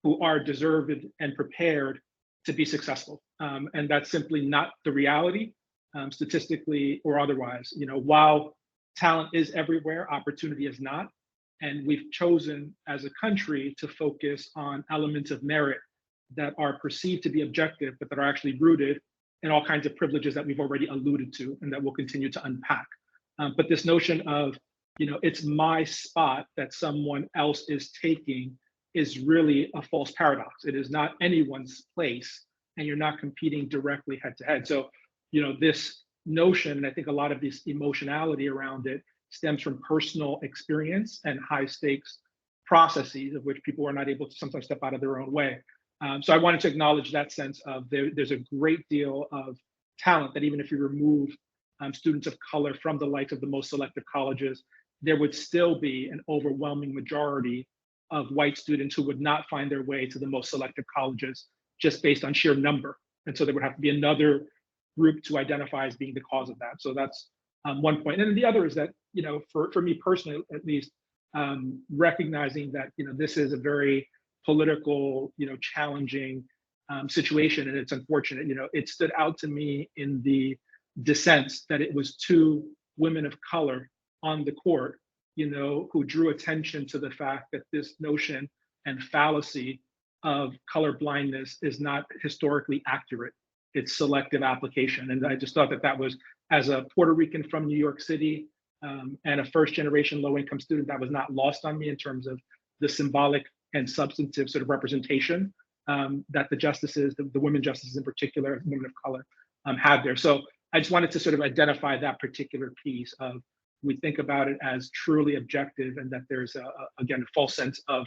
who are deserved and prepared to be successful. And that's simply not the reality, statistically or otherwise. While talent is everywhere, opportunity is not. And we've chosen as a country to focus on elements of merit that are perceived to be objective, but that are actually rooted in all kinds of privileges that we've already alluded to and that we'll continue to unpack. But this notion of, it's my spot that someone else is taking is really a false paradox. It is not anyone's place, and you're not competing directly head to head. So, this notion, and I think a lot of this emotionality around it stems from personal experience and high stakes processes of which people are not able to sometimes step out of their own way. So I wanted to acknowledge that sense of there's a great deal of talent that even if you remove students of color from the likes of the most selective colleges, there would still be an overwhelming majority of white students who would not find their way to the most selective colleges just based on sheer number. And so there would have to be another group to identify as being the cause of that. So that's one point. And then the other is that, for me personally, at least, recognizing that, this is a very political, challenging situation, and it's unfortunate. It stood out to me in the dissents that it was two women of color on the court, who drew attention to the fact that this notion and fallacy of color blindness is not historically accurate. It's selective application. And I just thought that was, as a Puerto Rican from New York City and a first generation low income student, that was not lost on me in terms of the symbolic and substantive sort of representation that the justices, the women justices in particular, women of color, had there. So I just wanted to sort of identify that particular piece of we think about it as truly objective, and that there's again a false sense of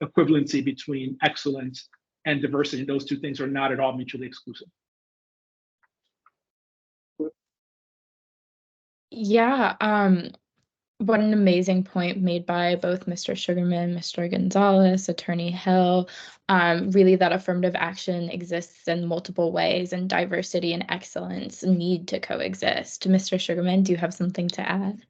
equivalency between excellence and diversity. Those two things are not at all mutually exclusive. Yeah, what an amazing point made by both Mr. Sugarman, Mr. Gonzalez, Attorney Hill. Really, that affirmative action exists in multiple ways, and diversity and excellence need to coexist. Mr. Sugarman, do you have something to add?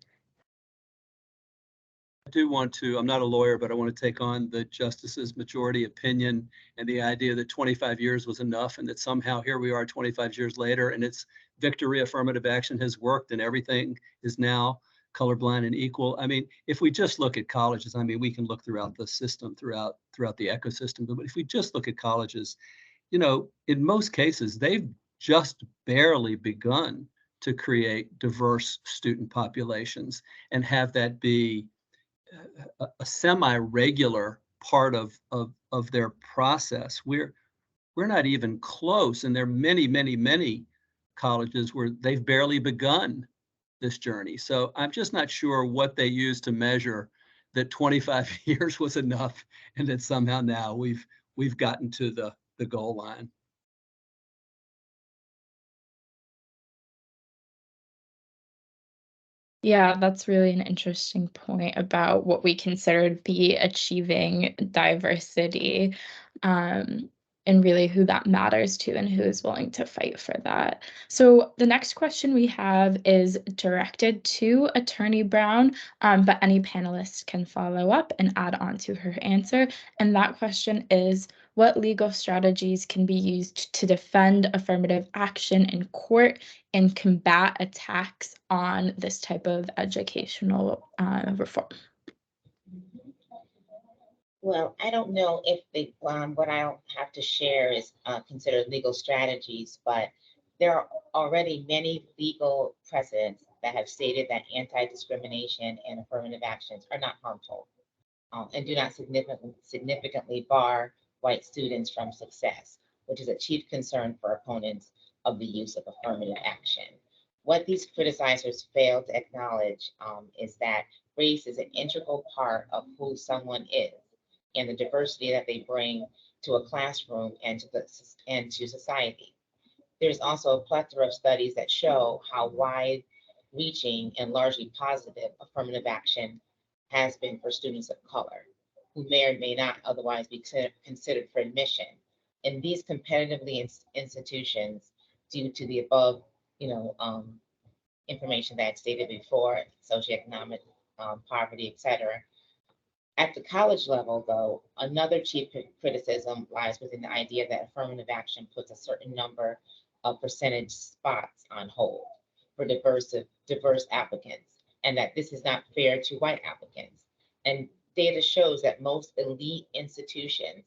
I do want to, I'm not a lawyer, but I want to take on the justice's majority opinion and the idea that 25 years was enough, and that somehow here we are 25 years later and it's victory, affirmative action has worked and everything is now colorblind and equal. I mean, if we just look at colleges, I mean, we can look throughout the system, throughout the ecosystem, but if we just look at colleges, you know, in most cases, they've just barely begun to create diverse student populations and have that be a semi-regular part of their process. We're not even close, and there are many colleges where they've barely begun this journey. So I'm just not sure what they use to measure that 25 years was enough, and that somehow now we've gotten to the goal line. Yeah, that's really an interesting point about what we consider to be achieving diversity, and really who that matters to and who is willing to fight for that. So the next question we have is directed to Attorney Brown, but any panelist can follow up and add on to her answer. And that question is, what legal strategies can be used to defend affirmative action in court and combat attacks on this type of educational reform? Well, I don't know if what I'll have to share is considered legal strategies, but there are already many legal precedents that have stated that anti-discrimination and affirmative actions are not harmful and do not significantly bar white students from success, which is a chief concern for opponents of the use of affirmative action. What these criticizers fail to acknowledge is that race is an integral part of who someone is and the diversity that they bring to a classroom and to society. There's also a plethora of studies that show how wide-reaching and largely positive affirmative action has been for students of color, who may or may not otherwise be considered for admission. In these competitively institutions, due to the above, information that I stated before, socioeconomic poverty, et cetera. At the college level, though, another chief criticism lies within the idea that affirmative action puts a certain number of percentage spots on hold for diverse applicants, and that this is not fair to white applicants. And data shows that most elite institutions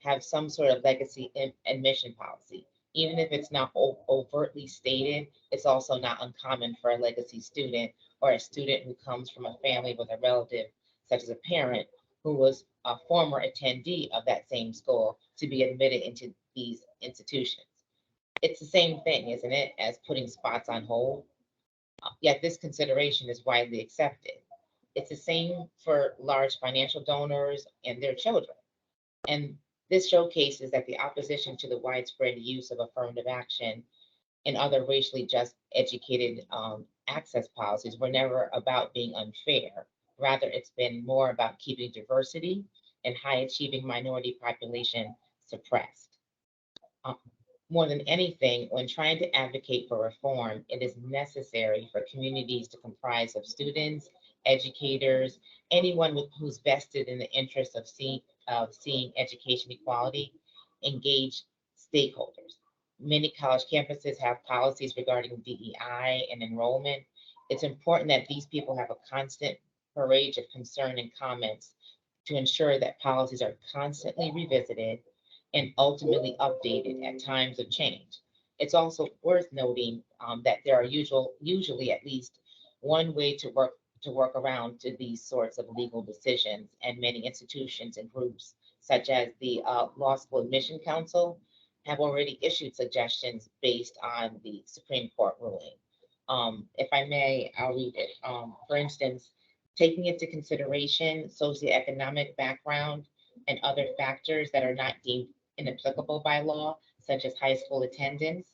have some sort of legacy admission policy. Even if it's not overtly stated, it's also not uncommon for a legacy student or a student who comes from a family with a relative such as a parent who was a former attendee of that same school, to be admitted into these institutions. It's the same thing, isn't it, as putting spots on hold? Yet this consideration is widely accepted. It's the same for large financial donors and their children. And this showcases that the opposition to the widespread use of affirmative action and other racially just educated access policies were never about being unfair. Rather, it's been more about keeping diversity and high achieving minority population suppressed. More than anything, when trying to advocate for reform, it is necessary for communities to comprise of students, educators, anyone who's vested in the interest of seeing education equality, engage stakeholders. Many college campuses have policies regarding DEI and enrollment. It's important that these people have a constant parade of concern and comments to ensure that policies are constantly revisited and ultimately updated at times of change. It's also worth noting that there are usually at least one way to work around to these sorts of legal decisions, and many institutions and groups, such as the Law School Admission Council, have already issued suggestions based on the Supreme Court ruling. If I may, I'll read it. For instance, taking into consideration socioeconomic background and other factors that are not deemed inapplicable by law, such as high school attendance,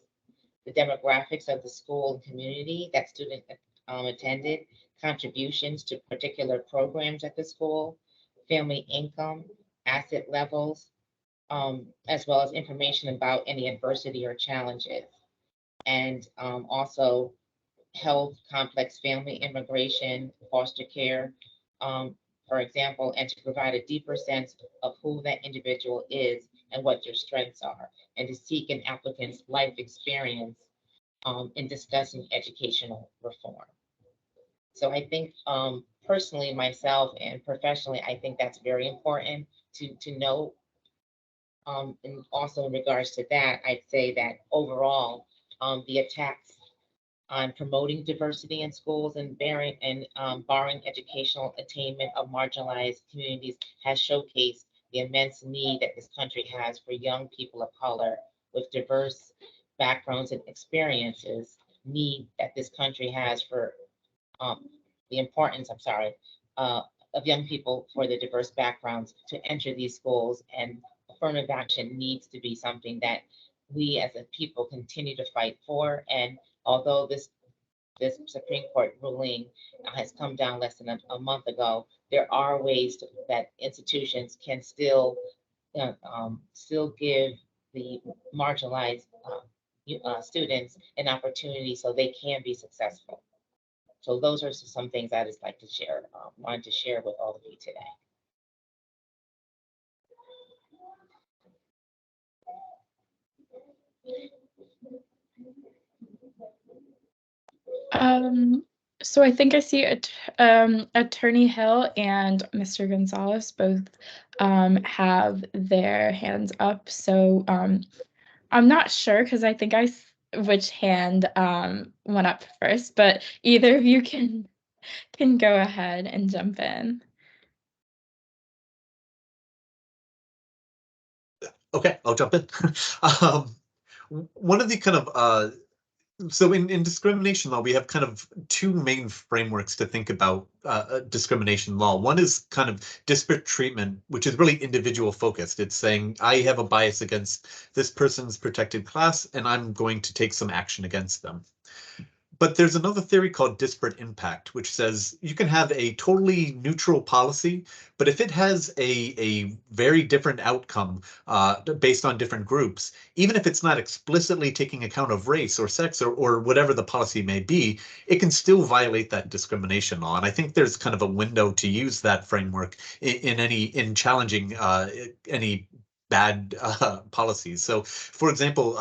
the demographics of the school and community that student attended, contributions to particular programs at the school, family income, asset levels, as well as information about any adversity or challenges. And also health, complex family, immigration, foster care, for example, and to provide a deeper sense of who that individual is and what their strengths are, and to seek an applicant's life experience in discussing educational reform. So I think personally, myself and professionally, I think that's very important to know. And also in regards to that, I'd say that overall, the attacks on promoting diversity in schools and barring educational attainment of marginalized communities has showcased the immense need that this country has for young people of color with diverse backgrounds and experiences, need that this country has for the importance, of young people for the diverse backgrounds to enter these schools, and affirmative action needs to be something that we as a people continue to fight for. And although this Supreme Court ruling has come down less than a month ago, there are ways that institutions can still give the marginalized students an opportunity so they can be successful. So those are some things I just like to share, wanted to share with all of you today. So I think I see Attorney Hill and Mr. Gonzalez both have their hands up. So I'm not sure because I think which hand went up first, but either of you can go ahead and jump in. Okay, I'll jump in. One of the kind of so in discrimination law, we have kind of two main frameworks to think about discrimination law. One is kind of disparate treatment, which is really individual focused. It's saying I have a bias against this person's protected class, and I'm going to take some action against them. But there's another theory called disparate impact, which says you can have a totally neutral policy, but if it has a very different outcome based on different groups, even if it's not explicitly taking account of race or sex or whatever the policy may be, it can still violate that discrimination law. And I think there's kind of a window to use that framework in challenging any bad policies. So, for example,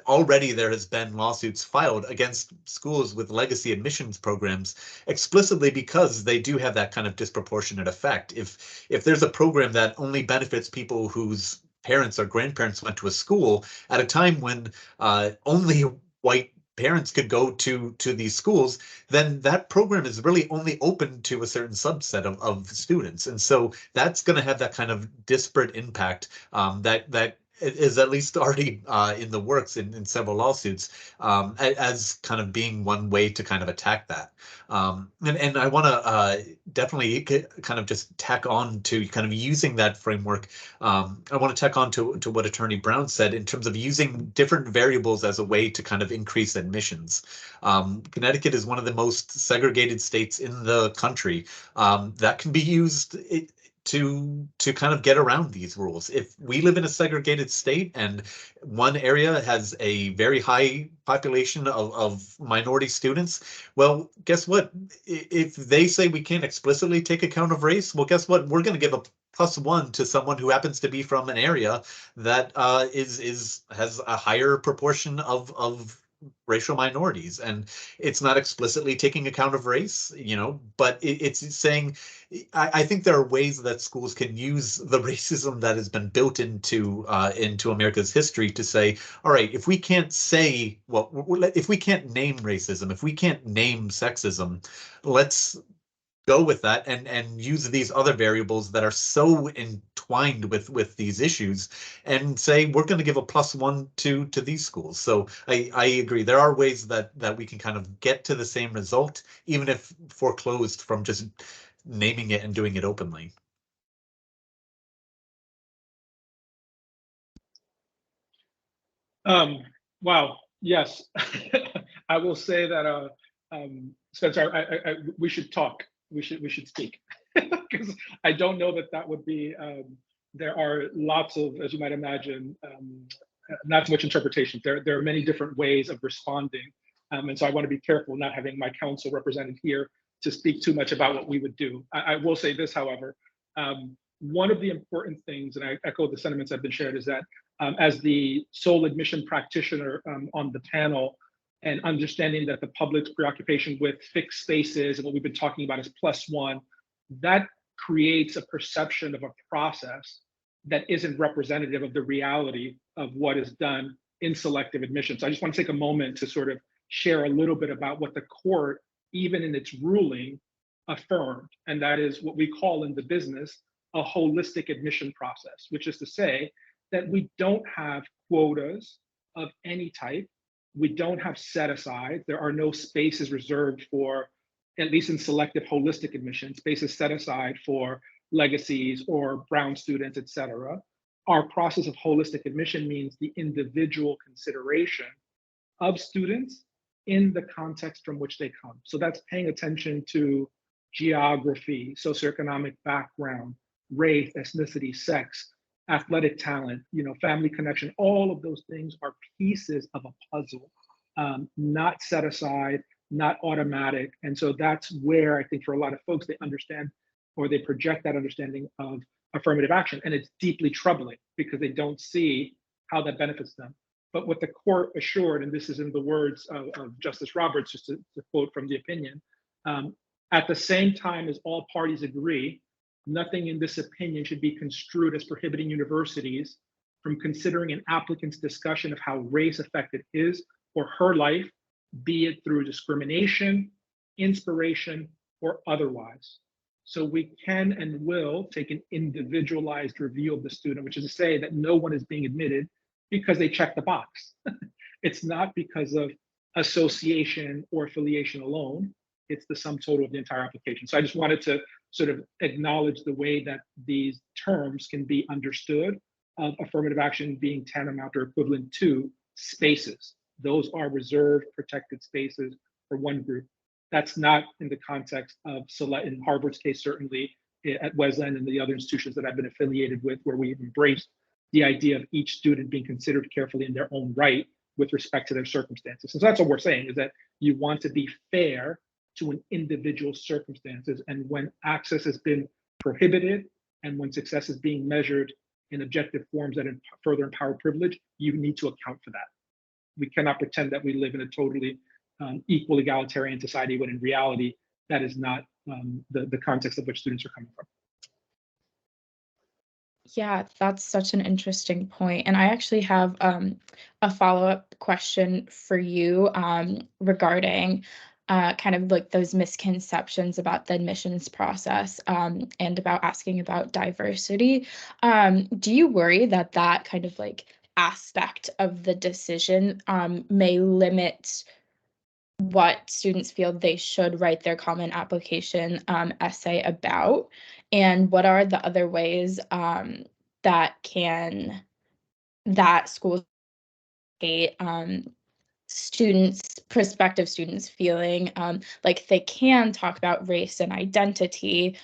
already there has been lawsuits filed against schools with legacy admissions programs explicitly because they do have that kind of disproportionate effect. If there's a program that only benefits people whose parents or grandparents went to a school at a time when only white parents could go to these schools, then that program is really only open to a certain subset of students. And so that's going to have that kind of disparate impact that is at least already in the works in several lawsuits as kind of being one way to kind of attack that. And I want to definitely kind of just tack on to kind of using that framework. I want to tack on to what Attorney Brown said in terms of using different variables as a way to kind of increase admissions. Connecticut is one of the most segregated states in the country. That can be used to kind of get around these rules. If we live in a segregated state and one area has a very high population of minority students, well, guess what? If they say we can't explicitly take account of race, well, guess what? We're going to give a +1 to someone who happens to be from an area that has a higher proportion of racial minorities, and it's not explicitly taking account of race, but it's saying, I think there are ways that schools can use the racism that has been built into America's history to say, all right, if we can't say, well, if we can't name racism, if we can't name sexism, let's go with that and use these other variables that are so intertwined with these issues, and say we're going to give a +1 to these schools. So I agree. There are ways that we can kind of get to the same result, even if foreclosed from just naming it and doing it openly. Wow. Yes, I will say that Spencer, we should talk. We should speak because I don't know that would be. There are lots of, as you might imagine, not so much interpretation. There are many different ways of responding, and so I want to be careful not having my counsel represented here to speak too much about what we would do. I will say this, however, one of the important things, and I echo the sentiments that have been shared, is that as the sole admission practitioner on the panel, and understanding that the public's preoccupation with fixed spaces and what we've been talking about is +1, that creates a perception of a process that isn't representative of the reality of what is done in selective admission. So I just want to take a moment to sort of share a little bit about what the court, even in its ruling, affirmed, and that is what we call in the business a holistic admission process, which is to say that we don't have quotas of any type. We don't have set aside. There are no spaces reserved for, at least in selective holistic admission, spaces set aside for legacies or Brown students, et cetera. Our process of holistic admission means the individual consideration of students in the context from which they come. So that's paying attention to geography, socioeconomic background, race, ethnicity, sex, athletic talent, family connection. All of those things are pieces of a puzzle, not set aside, not automatic. And so that's where I think for a lot of folks, they understand or they project that understanding of affirmative action. And it's deeply troubling because they don't see how that benefits them. But what the court assured, and this is in the words of Justice Roberts, just to quote from the opinion, at the same time as all parties agree, nothing in this opinion should be construed as prohibiting universities from considering an applicant's discussion of how race affected his or her life, be it through discrimination, inspiration, or otherwise. So we can and will take an individualized review of the student, which is to say that no one is being admitted because they check the box. It's not because of association or affiliation alone. It's the sum total of the entire application. So I just wanted to sort of acknowledge the way that these terms can be understood of affirmative action being tantamount or equivalent to spaces. Those are reserved, protected spaces for one group. That's not in the context of select, in Harvard's case, certainly at Wesleyan and the other institutions that I've been affiliated with, where we've embraced the idea of each student being considered carefully in their own right with respect to their circumstances. And so that's what we're saying, is that you want to be fair to an individual's circumstances. And when access has been prohibited and when success is being measured in objective forms that further empower privilege, you need to account for that. We cannot pretend that we live in a totally equal egalitarian society when in reality, that is not the context of which students are coming from. Yeah, that's such an interesting point. And I actually have a follow-up question for you regarding kind of like those misconceptions about the admissions process and about asking about diversity. Do you worry that that kind of like aspect of the decision may limit what students feel they should write their common application essay about? And what are the other ways that schools students, prospective students feeling like they can talk about race and identity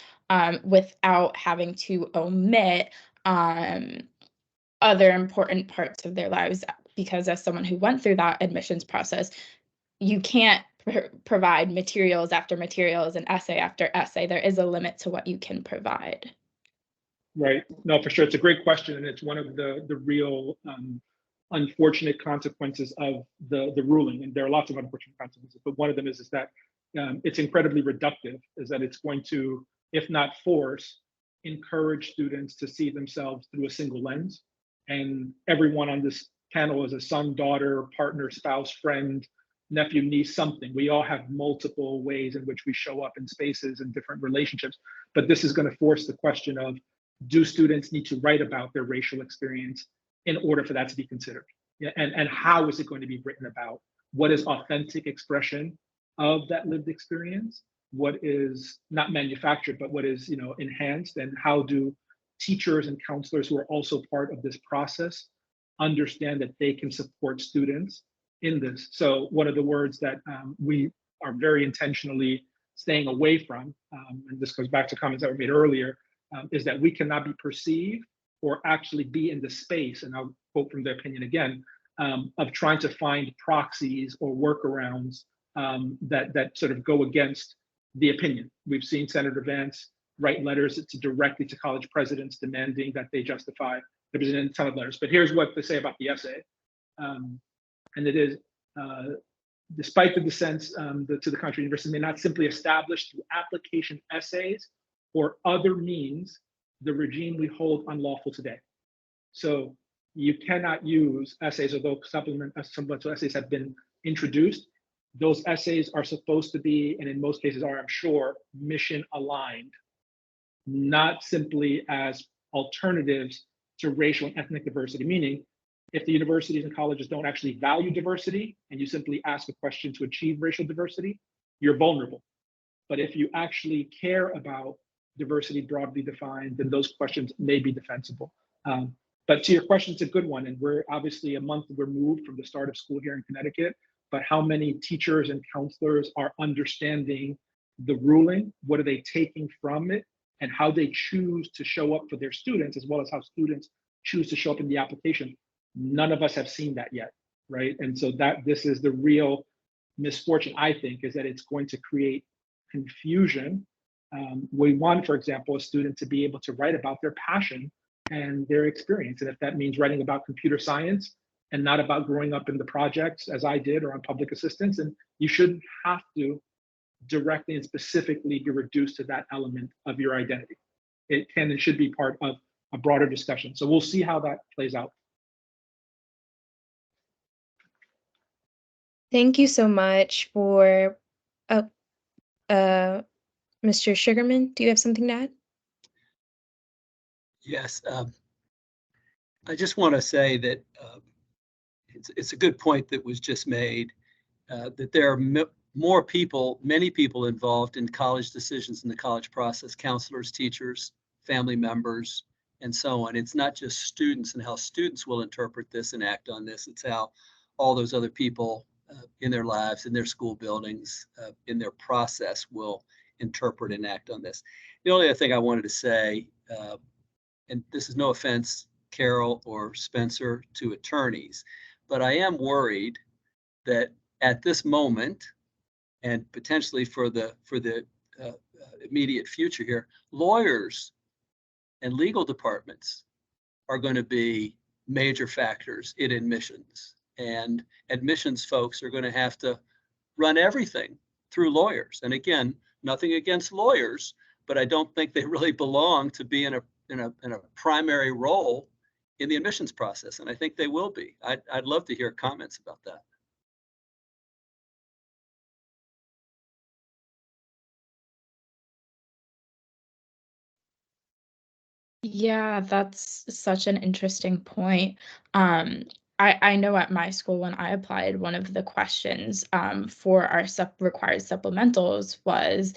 without having to omit other important parts of their lives? Because as someone who went through that admissions process, you can't provide materials after materials and essay after essay. There is a limit to what you can provide. Right. No, for sure. It's a great question. And it's one of the real unfortunate consequences of the ruling. And there are lots of unfortunate consequences, but one of them is that it's incredibly reductive, is that it's going to, if not force, encourage students to see themselves through a single lens. And everyone on this panel is a son, daughter, partner, spouse, friend, nephew, niece, something. We all have multiple ways in which we show up in spaces and different relationships, but this is going to force the question of do students need to write about their racial experience in order for that to be considered? Yeah, and how is it going to be written about? What is authentic expression of that lived experience? What is not manufactured, but what is, enhanced? And how do teachers and counselors who are also part of this process understand that they can support students in this? So one of the words that we are very intentionally staying away from, and this goes back to comments that were made earlier, is that we cannot be perceived or actually be in the space, and I'll quote from their opinion again, of trying to find proxies or workarounds that sort of go against the opinion. We've seen Senator Vance write letters directly to college presidents demanding that they justify. There was a ton of letters, but here's what they say about the essay. And it is, despite the dissents to the contrary, university may not simply establish through application essays or other means the regime we hold unlawful today. So you cannot use essays, although supplemental essays have been introduced. Those essays are supposed to be, and in most cases are, I'm sure, mission aligned, not simply as alternatives to racial and ethnic diversity. Meaning, if the universities and colleges don't actually value diversity and you simply ask a question to achieve racial diversity, you're vulnerable. But if you actually care about diversity broadly defined, then those questions may be defensible. But to your question, it's a good one. And we're obviously a month removed from the start of school here in Connecticut, but how many teachers and counselors are understanding the ruling? What are they taking from it? And how they choose to show up for their students, as well as how students choose to show up in the application. None of us have seen that yet, right? And so this is the real misfortune, I think, is that it's going to create confusion. We want, for example, a student to be able to write about their passion and their experience. And if that means writing about computer science and not about growing up in the projects as I did or on public assistance, and you shouldn't have to directly and specifically be reduced to that element of your identity. It can and should be part of a broader discussion. So we'll see how that plays out. Thank you so much for, Mr. Sugarman, do you have something to add? Yes, I just want to say that it's a good point that was just made, that there are more people, many people involved in college decisions in the college process, counselors, teachers, family members, and so on. It's not just students and how students will interpret this and act on this. It's how all those other people in their lives, in their school buildings, in their process will interpret and act on this. The only other thing I wanted to say, and this is no offense, Carol or Spencer, to attorneys, but I am worried that at this moment, and potentially for the immediate future here, lawyers and legal departments are going to be major factors in admissions. And admissions folks are going to have to run everything through lawyers. And again, nothing against lawyers, but I don't think they really belong to be in a primary role in the admissions process. And I think they will be. I'd love to hear comments about that. Yeah, that's such an interesting point. I know at my school when I applied, one of the questions for our required supplementals was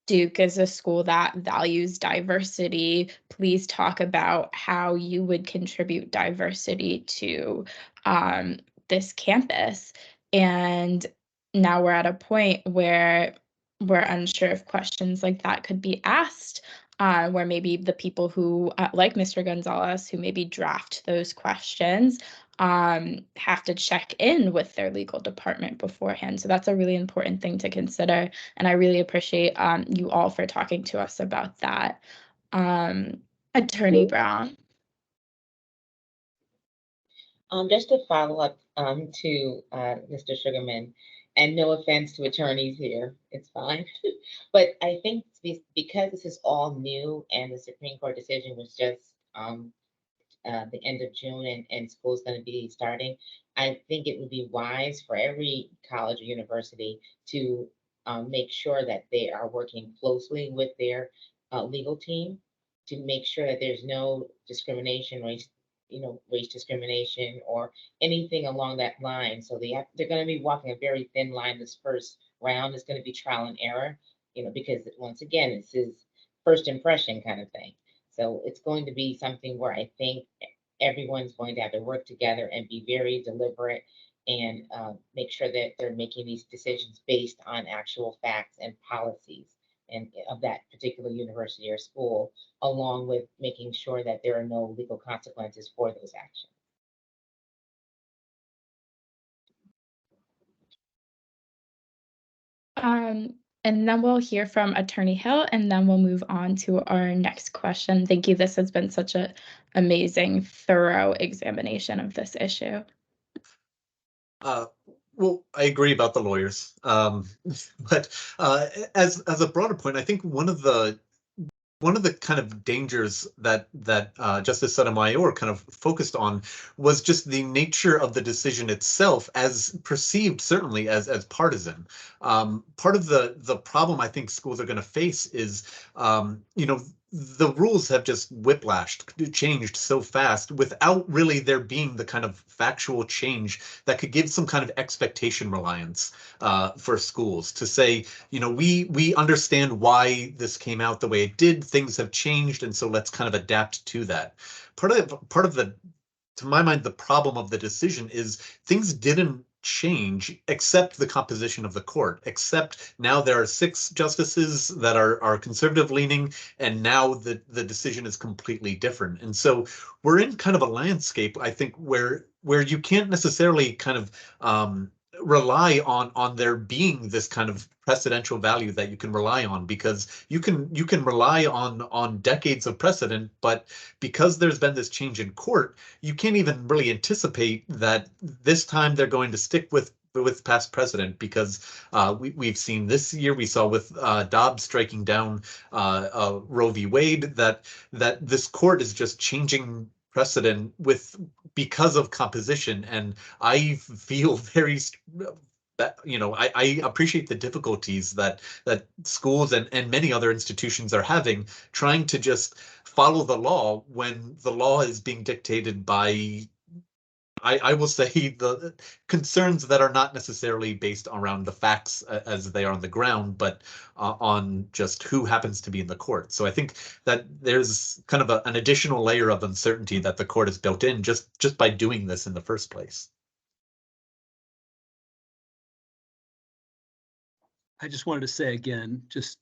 Duke is a school that values diversity. Please talk about how you would contribute diversity to this campus. And now we're at a point where we're unsure if questions like that could be asked, where maybe the people who, like Mr. Gonzalez, who maybe draft those questions, have to check in with their legal department beforehand. So that's a really important thing to consider. And I really appreciate you all for talking to us about that. Attorney Brown. Just to follow up to Mr. Sugarman, and no offense to attorneys here, it's fine. But I think because this is all new and the Supreme Court decision was just the end of June and school's going to be starting, I think it would be wise for every college or university to make sure that they are working closely with their legal team to make sure that there's no discrimination, race discrimination or anything along that line. So they're going to be walking a very thin line. This first round is going to be trial and error, because once again, this is first impression kind of thing. So it's going to be something where I think everyone's going to have to work together and be very deliberate and make sure that they're making these decisions based on actual facts and policies and of that particular university or school, along with making sure that there are no legal consequences for those actions. And then we'll hear from Attorney Hill, and then we'll move on to our next question. Thank you. This has been such an amazing, thorough examination of this issue. Well, I agree about the lawyers, but as a broader point, I think one of the kind of dangers that Justice Sotomayor kind of focused on was just the nature of the decision itself, as perceived certainly as partisan. Part of the problem I think schools are going to face is, the rules have just changed so fast without really there being the kind of factual change that could give some kind of expectation reliance for schools to say, we understand why this came out the way it did. Things have changed, and so let's kind of adapt to that. Part of the, to my mind, the problem of the decision is things didn't change except the composition of the court, except now there are 6 justices that are conservative leaning, and now the decision is completely different. And so we're in kind of a landscape, I think, where you can't necessarily kind of rely on there being this kind of precedential value that you can rely on, because you can rely on decades of precedent, but because there's been this change in court, you can't even really anticipate that this time they're going to stick with past precedent, because we've seen this year, we saw with Dobbs striking down Roe v. Wade, that this court is just changing precedent because of composition. And I feel very I appreciate the difficulties that schools and many other institutions are having trying to just follow the law when the law is being dictated by, I will say, the concerns that are not necessarily based around the facts as they are on the ground, but on just who happens to be in the court. So I think that there's kind of an additional layer of uncertainty that the court has built in just by doing this in the first place. I just wanted to say again, just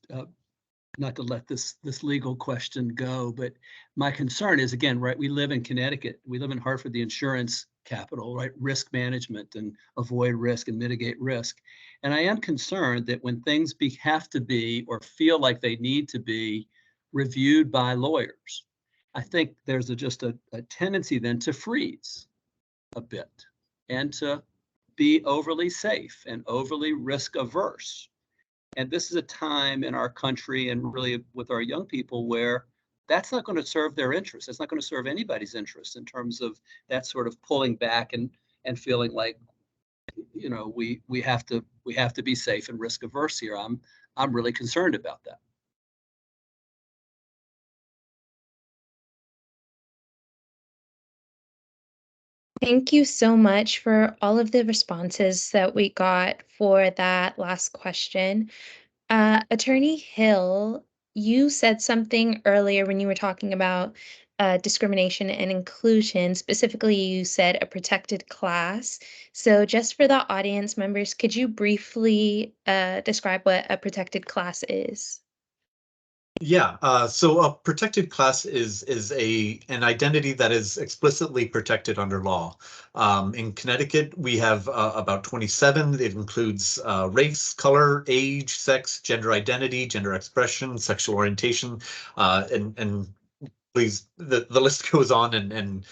not to let this legal question go, but my concern is, again, right, we live in Connecticut, we live in Hartford, the insurance capital, right, risk management and avoid risk and mitigate risk. And I am concerned that when things have to be or feel like they need to be reviewed by lawyers, I think there's just a tendency then to freeze a bit and to be overly safe and overly risk averse. And this is a time in our country and really with our young people where that's not going to serve their interests. It's not going to serve anybody's interests in terms of that sort of pulling back and feeling like, we have to be safe and risk averse here. I'm really concerned about that. Thank you so much for all of the responses that we got for that last question. Attorney Hill, you said something earlier when you were talking about discrimination and inclusion. Specifically, you said a protected class. So just for the audience members, could you briefly describe what a protected class is? Yeah, so a protected class is an identity that is explicitly protected under law. In Connecticut, we have about 27. It includes race, color, age, sex, gender identity, gender expression, sexual orientation, and please, the list goes on, and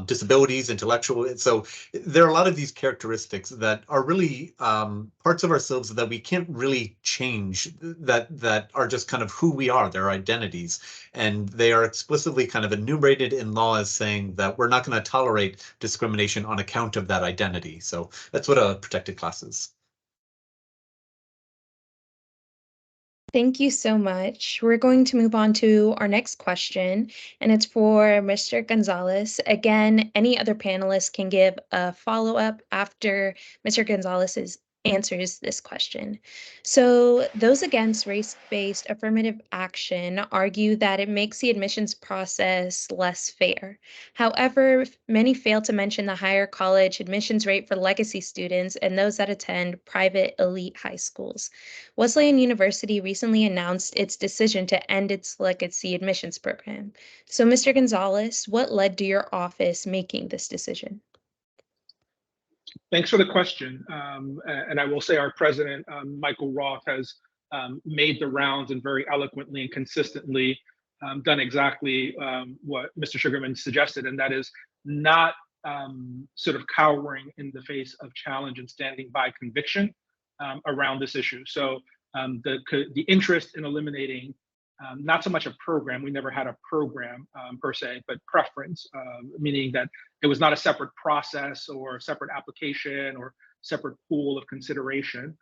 disabilities, intellectual. So there are a lot of these characteristics that are really parts of ourselves that we can't really change, that are just kind of who we are, their identities. And they are explicitly kind of enumerated in law as saying that we're not going to tolerate discrimination on account of that identity. So that's what a protected class is. Thank you so much. We're going to move on to our next question, and it's for Mr. Gonzalez. Again, any other panelists can give a follow-up after Mr. Gonzalez answers this question. So those against race-based affirmative action argue that it makes the admissions process less fair. However, many fail to mention the higher college admissions rate for legacy students and those that attend private elite high schools. Wesleyan University recently announced its decision to end its legacy admissions program. So, Mr. Gonzalez, what led to your office making this decision? Thanks for the question. And I will say our president, Michael Roth, has made the rounds and very eloquently and consistently done exactly what Mr. Sugarman suggested, and that is not sort of cowering in the face of challenge and standing by conviction around this issue. So the interest in eliminating not so much a program, we never had a program per se, but preference, meaning that it was not a separate process or separate application or separate pool of consideration,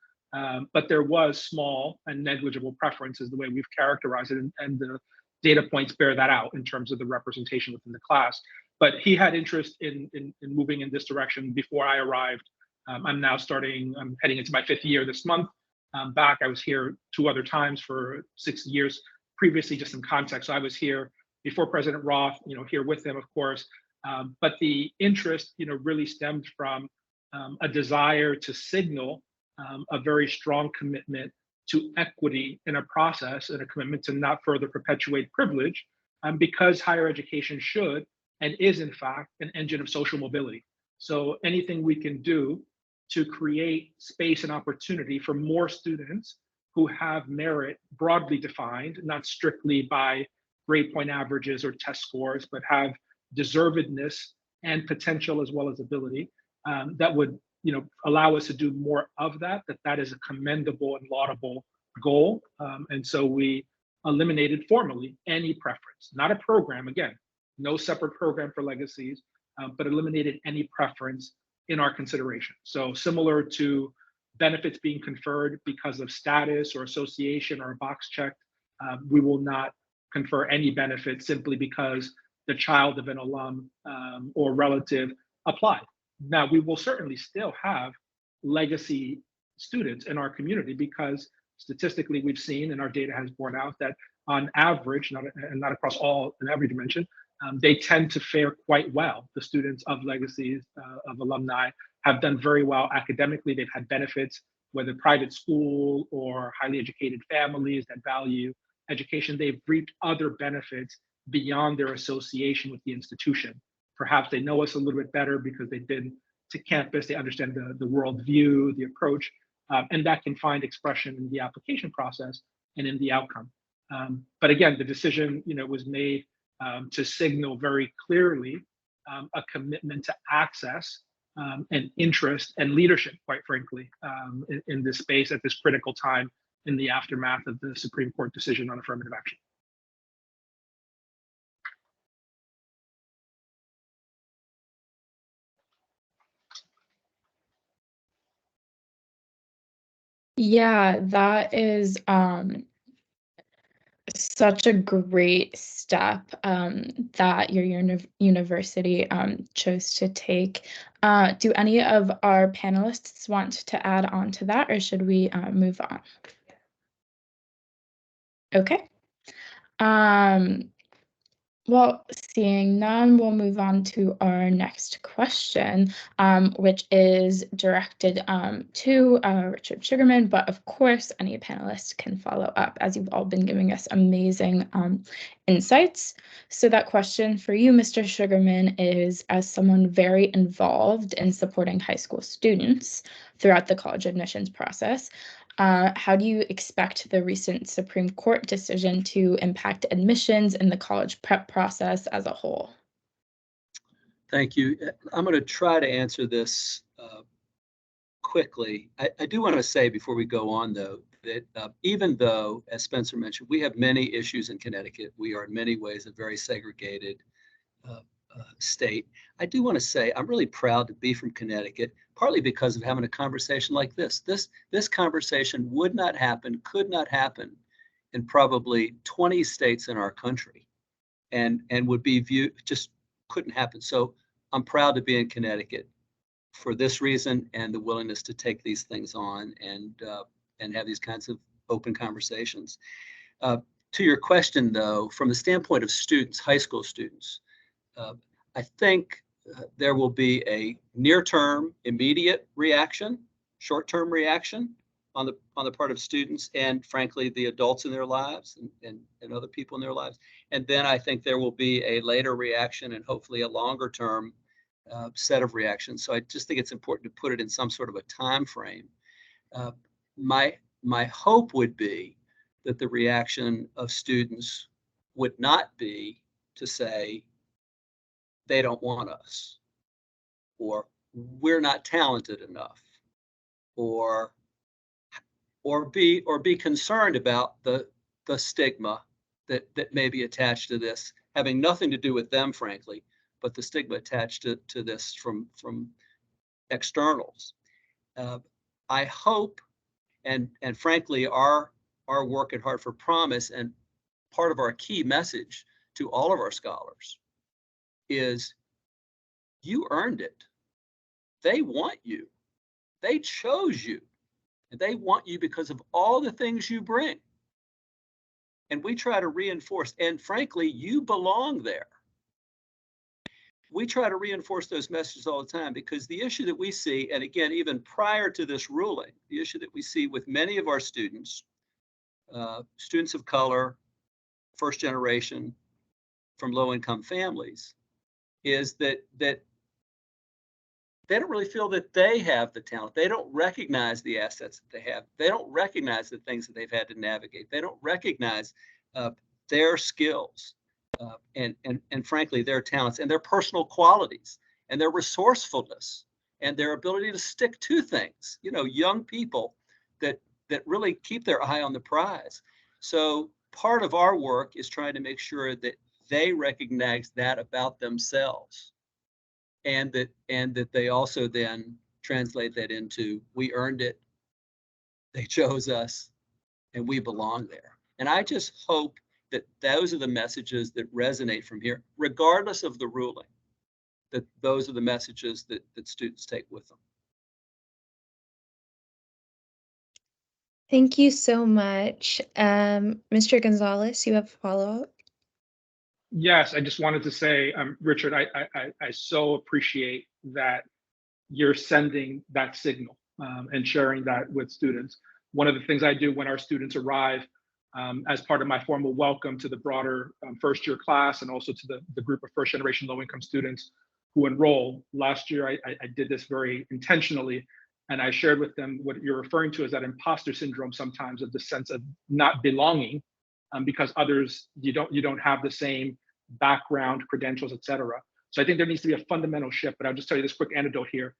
but there was small and negligible preference is the way we've characterized it, and the data points bear that out in terms of the representation within the class. But he had interest in moving in this direction before I arrived. I'm heading into my 5th year this month. Back, I was here 2 other times for 6 years previously, just in context. So I was here before President Roth, here with him, of course. But the interest, really stemmed from a desire to signal a very strong commitment to equity in a process and a commitment to not further perpetuate privilege, because higher education should and is, in fact, an engine of social mobility. So anything we can do to create space and opportunity for more students who have merit broadly defined, not strictly by grade point averages or test scores, but have deservedness and potential as well as ability, that would allow us to do more of that is a commendable and laudable goal. And so we eliminated formally any preference, not a program, again, no separate program for legacies, but eliminated any preference in our consideration. So similar to benefits being conferred because of status or association or a box check, we will not confer any benefit simply because the child of an alum or relative applied. Now, we will certainly still have legacy students in our community because statistically we've seen, and our data has borne out, that on average, not across all in every dimension, they tend to fare quite well. The students of legacies, of alumni, have done very well academically. They've had benefits, whether private school or highly educated families that value education. They've reaped other benefits beyond their association with the institution. Perhaps they know us a little bit better because they've been to campus, they understand the worldview, the approach, and that can find expression in the application process and in the outcome. But again, the decision was made to signal very clearly a commitment to access and interest and leadership, quite frankly, in this space at this critical time in the aftermath of the Supreme Court decision on affirmative action. Yeah, that is such a great step that your university chose to take. Do any of our panelists want to add on to that, or should we move on? Okay. Well, seeing none, we'll move on to our next question, which is directed to Richard Sugarman, but of course, any panelist can follow up, as you've all been giving us amazing insights. So that question for you, Mr. Sugarman, is, as someone very involved in supporting high school students throughout the college admissions process, how do you expect the recent Supreme Court decision to impact admissions in the college prep process as a whole? Thank you. I'm going to try to answer this quickly. I do want to say before we go on, though, that even though, as Spencer mentioned, we have many issues in Connecticut, we are in many ways a very segregated state. I do want to say I'm really proud to be from Connecticut, partly because of having a conversation like this. This conversation would not happen, could not happen in probably 20 states in our country, and would be viewed, just couldn't happen. So I'm proud to be in Connecticut for this reason, and the willingness to take these things on and have these kinds of open conversations. To your question, though, from the standpoint of students, high school students, I think there will be a near-term, immediate reaction, short-term reaction on the part of students and, frankly, the adults in their lives and other people in their lives. And then I think there will be a later reaction and hopefully a longer-term set of reactions. So I just think it's important to put it in some sort of a time frame. My hope would be that the reaction of students would not be to say they don't want us, or we're not talented enough, or be concerned about the stigma that may be attached to this, having nothing to do with them, frankly, but the stigma attached to this from externals. I hope, and frankly, our work at Hartford Promise, and part of our key message to all of our scholars is, you earned it. They want you. They chose you. And they want you because of all the things you bring. And we try to reinforce, and frankly, you belong there. We try to reinforce those messages all the time, because the issue that we see, and again, even prior to this ruling, the issue that we see with many of our students, students of color, first generation, from low-income families, is that they don't really feel that they have the talent. They don't recognize the assets that they have. They don't recognize the things that they've had to navigate. They don't recognize their skills and frankly, their talents and their personal qualities and their resourcefulness and their ability to stick to things. You know, young people that really keep their eye on the prize. So part of our work is trying to make sure that they recognize that about themselves, and that they also then translate that into, we earned it, they chose us, and we belong there. And I just hope that those are the messages that resonate from here, regardless of the ruling, that those are the messages that students take with them. Thank you so much. Mr. Gonzalez, you have a follow-up? Yes, I just wanted to say, Richard, I so appreciate that you're sending that signal and sharing that with students. One of the things I do when our students arrive as part of my formal welcome to the broader first year class, and also to the group of first generation low income students who enroll. Last year, I did this very intentionally, and I shared with them what you're referring to as that imposter syndrome sometimes, of the sense of not belonging because others, you don't have the same background, credentials, et cetera. So I think there needs to be a fundamental shift, but I'll just tell you this quick anecdote here.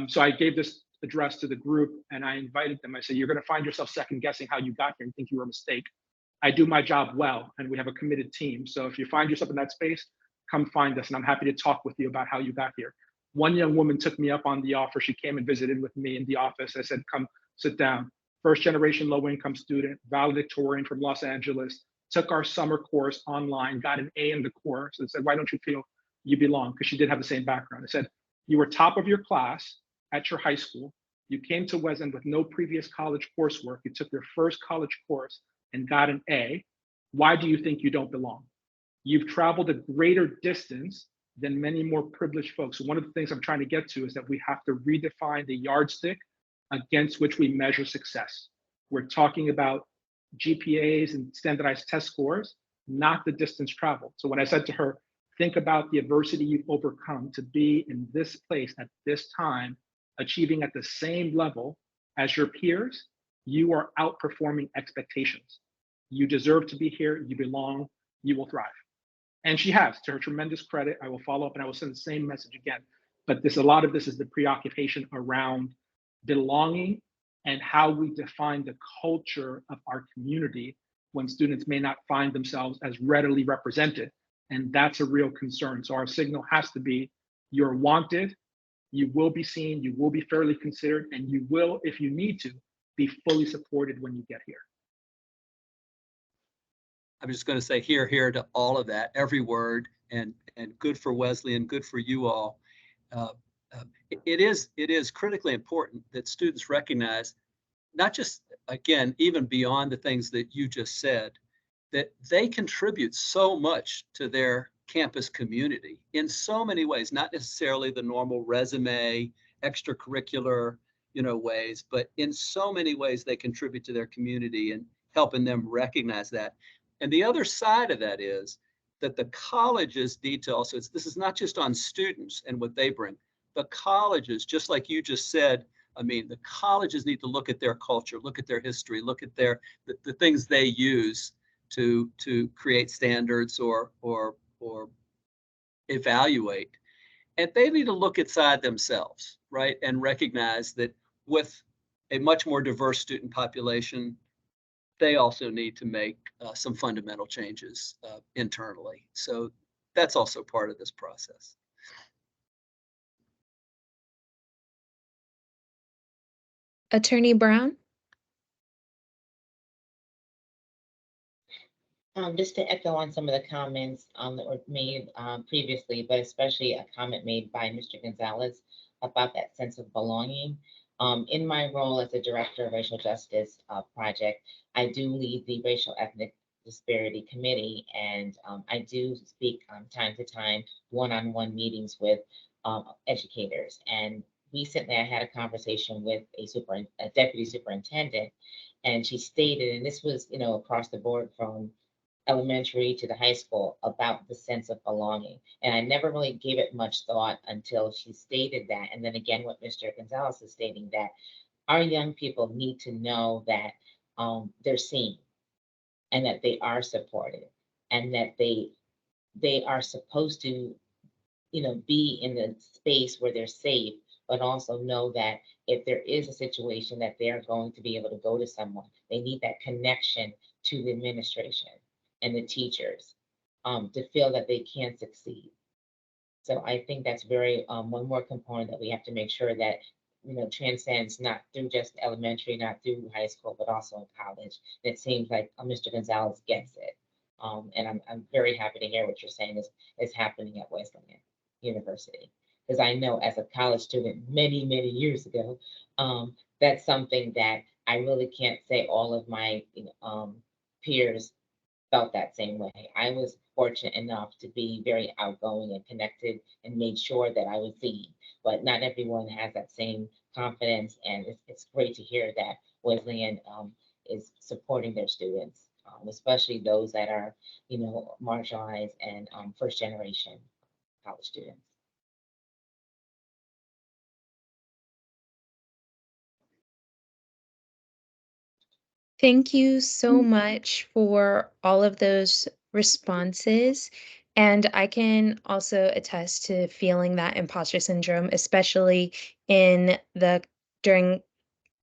So I gave this address to the group and I invited them. I said, you're going to find yourself second guessing how you got here and think you were a mistake. I do my job well, and we have a committed team. So if you find yourself in that space, come find us, and I'm happy to talk with you about how you got here. One young woman took me up on the offer. She came and visited with me in the office. I said, come sit down. First generation low income student, valedictorian from Los Angeles, took our summer course online, got an A in the course, and said, why don't you feel you belong? Because she did have the same background. I said, you were top of your class at your high school. You came to Wesleyan with no previous college coursework. You took your first college course and got an A. Why do you think you don't belong? You've traveled a greater distance than many more privileged folks. So one of the things I'm trying to get to is that we have to redefine the yardstick against which we measure success. We're talking about GPAs and standardized test scores, not the distance traveled. So when I said to her, think about the adversity you've overcome to be in this place at this time, achieving at the same level as your peers, you are outperforming expectations. You deserve to be here, you belong, you will thrive. And she has, to her tremendous credit. I will follow up and I will send the same message again. But a lot of this is the preoccupation around belonging and how we define the culture of our community when students may not find themselves as readily represented. And that's a real concern. So our signal has to be, you're wanted, you will be seen, you will be fairly considered, and you will, if you need to, be fully supported when you get here. I'm just going to say here to all of that, every word, and good for Wesleyan, good for you all. It is critically important that students recognize, not just, again, even beyond the things that you just said, that they contribute so much to their campus community in so many ways, not necessarily the normal resume, extracurricular, ways, but in so many ways they contribute to their community, and helping them recognize that. And the other side of that is that the colleges need to also, this is not just on students and what they bring. The colleges, just like you just said, the colleges need to look at their culture, look at their history, look at the things they use to create standards or evaluate. And they need to look inside themselves, right? And recognize that with a much more diverse student population, they also need to make some fundamental changes internally. So that's also part of this process. Attorney Brown? Just to echo on some of the comments that were made previously, but especially a comment made by Mr. Gonzalez about that sense of belonging. In my role as the Director of Racial Justice Project, I do lead the Racial Ethnic Disparity Committee, and I do speak time to time one-on-one meetings with educators. And recently I had a conversation with a deputy superintendent, and she stated, and this was, across the board from elementary to the high school, about the sense of belonging. And I never really gave it much thought until she stated that. And then again, what Mr. Gonzalez is stating, that our young people need to know that they're seen, and that they are supported, and that they are supposed to, be in the space where they're safe, but also know that if there is a situation that they're going to be able to go to someone, they need that connection to the administration and the teachers to feel that they can succeed. So I think that's very one more component that we have to make sure that transcends, not through just elementary, not through high school, but also in college. And it seems like Mr. Gonzalez gets it, and I'm very happy to hear what you're saying is happening at Wesleyan University, because I know as a college student many years ago, that's something that I really can't say all of my peers felt that same way. I was fortunate enough to be very outgoing and connected and made sure that I was seen, but not everyone has that same confidence. And it's great to hear that Wesleyan is supporting their students, especially those that are, marginalized and first generation college students. Thank you so much for all of those responses. And I can also attest to feeling that imposter syndrome, especially during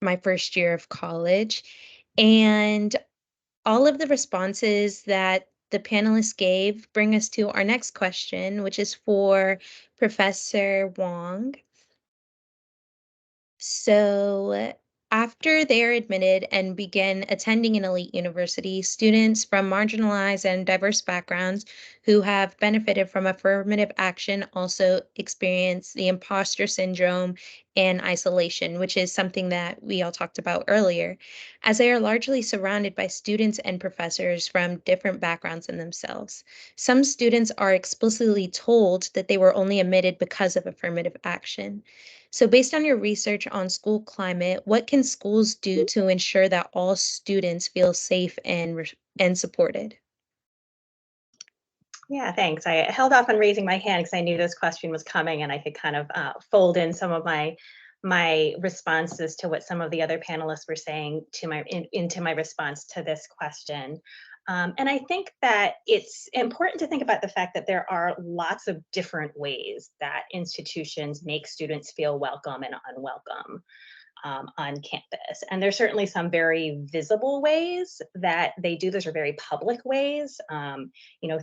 my first year of college. And all of the responses that the panelists gave bring us to our next question, which is for Professor Wong. So, after they are admitted and begin attending an elite university, students from marginalized and diverse backgrounds who have benefited from affirmative action also experience the imposter syndrome and isolation, which is something that we all talked about earlier, as they are largely surrounded by students and professors from different backgrounds than themselves. Some students are explicitly told that they were only admitted because of affirmative action. So based on your research on school climate, what can schools do to ensure that all students feel safe and supported? Yeah, thanks. I held off on raising my hand because I knew this question was coming, and I could kind of fold in some of my responses to what some of the other panelists were saying into my response to this question. And I think that it's important to think about the fact that there are lots of different ways that institutions make students feel welcome and unwelcome on campus. And there's certainly some very visible ways that they do this, or very public ways.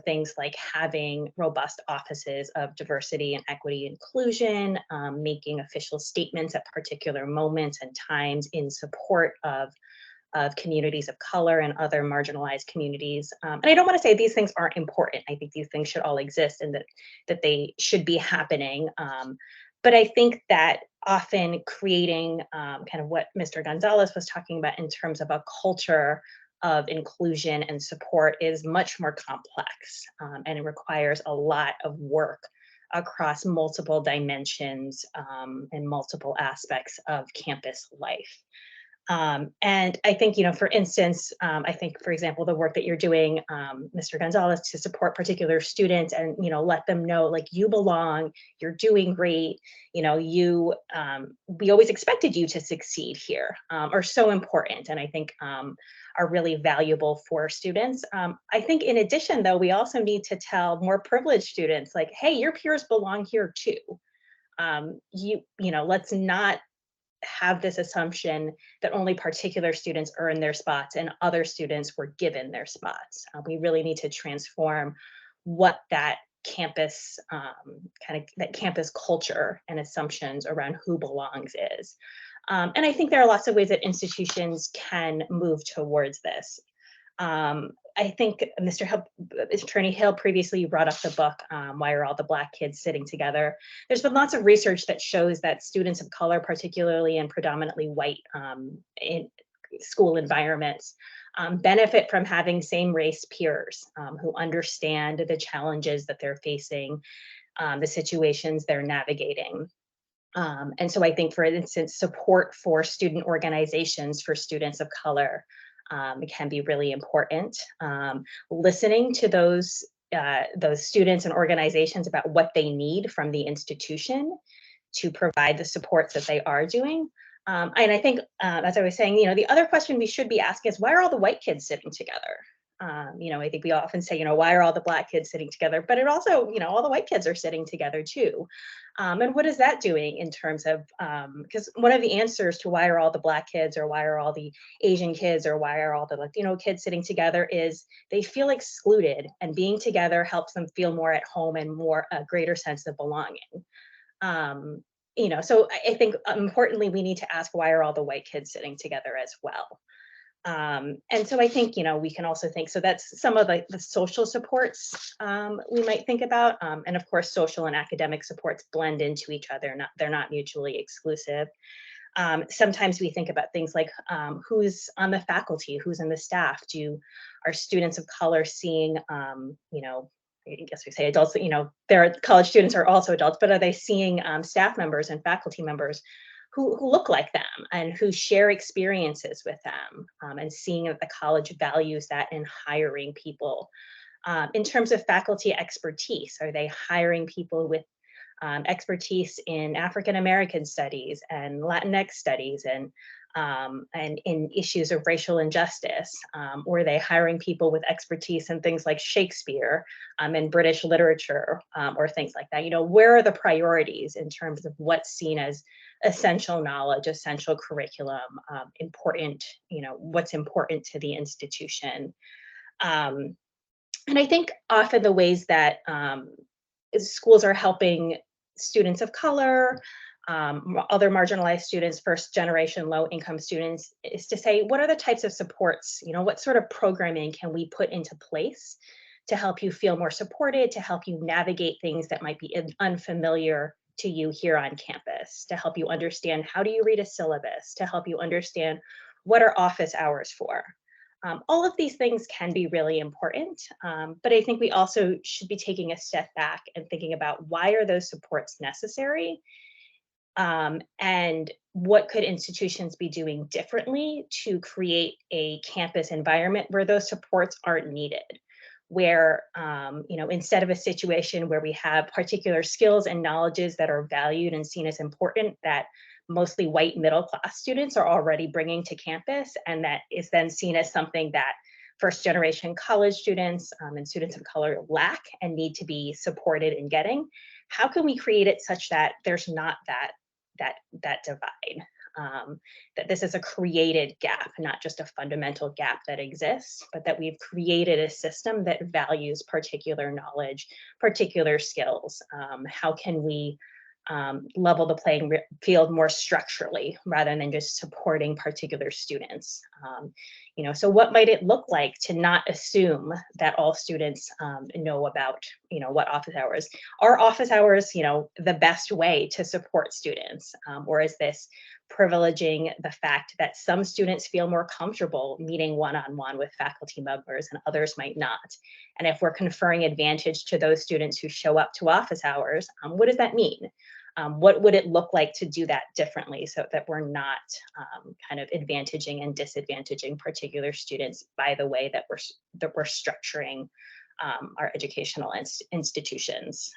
Things like having robust offices of diversity and equity inclusion, making official statements at particular moments and times in support of of communities of color and other marginalized communities. And I don't want to say these things aren't important. I think these things should all exist and that they should be happening. But I think that often creating kind of what Mr. Gonzalez was talking about in terms of a culture of inclusion and support is much more complex, and it requires a lot of work across multiple dimensions and multiple aspects of campus life. And I think, for instance, I think, for example, the work that you're doing, Mr. Gonzalez, to support particular students and, let them know, like, you belong, you're doing great, we always expected you to succeed here, are so important. And I think are really valuable for students. I think in addition, though, we also need to tell more privileged students, like, hey, your peers belong here too. Let's not have this assumption that only particular students earn their spots and other students were given their spots. We really need to transform what that campus that campus culture and assumptions around who belongs is. And I think there are lots of ways institutions can move towards this. I think Attorney Hill previously brought up the book, Why Are All the Black Kids Sitting Together? There's been lots of research that shows that students of color, particularly in predominantly white in school environments, benefit from having same race peers who understand the challenges that they're facing, the situations they're navigating. And so I think, for instance, support for student organizations for students of color can be really important. Listening to those students and organizations about what they need from the institution to provide the supports that they are doing. And I think, as I was saying, the other question we should be asking is, why are all the white kids sitting together? I think we often say, why are all the black kids sitting together? But it also, all the white kids are sitting together too. And what is that doing in terms of, because one of the answers to why are all the black kids or why are all the Asian kids or why are all the Latino kids sitting together is they feel excluded, and being together helps them feel more at home and a greater sense of belonging. So I think importantly, we need to ask, why are all the white kids sitting together as well? And so I think, we can also think, so that's some of the social supports we might think about. And of course, social and academic supports blend into each other. They're not mutually exclusive. Sometimes we think about things like who's on the faculty, who's in the staff. Are students of color seeing, I guess we say adults, their college students are also adults, but are they seeing staff members and faculty members who look like them and who share experiences with them, and seeing that the college values that in hiring people. In terms of faculty expertise, are they hiring people with expertise in African American studies and Latinx studies and in issues of racial injustice? Or are they hiring people with expertise in things like Shakespeare and British literature, or things like that? Where are the priorities in terms of what's seen as essential knowledge, essential curriculum, important, what's important to the institution? And I think often the ways that schools are helping students of color, other marginalized students, first generation low income students, is to say, what are the types of supports, what sort of programming can we put into place to help you feel more supported, to help you navigate things that might be unfamiliar to you here on campus, to help you understand how do you read a syllabus, to help you understand what are office hours for. All of these things can be really important, but I think we also should be taking a step back and thinking about, why are those supports necessary? And what could institutions be doing differently to create a campus environment where those supports aren't needed? Where, instead of a situation where we have particular skills and knowledges that are valued and seen as important, that mostly white middle class students are already bringing to campus, and that is then seen as something that first generation college students and students of color lack and need to be supported in getting. How can we create it such that there's not that divide? That this is a created gap, not just a fundamental gap that exists, but that we've created a system that values particular knowledge, particular skills. How can we level the playing field more structurally rather than just supporting particular students. So what might it look like to not assume that all students know about, what office hours? Are office hours, the best way to support students? Or is this privileging the fact that some students feel more comfortable meeting one-on-one with faculty members and others might not? And if we're conferring advantage to those students who show up to office hours, what does that mean? What would it look like to do that differently so that we're not kind of advantaging and disadvantaging particular students by the way that we're structuring our educational institutions?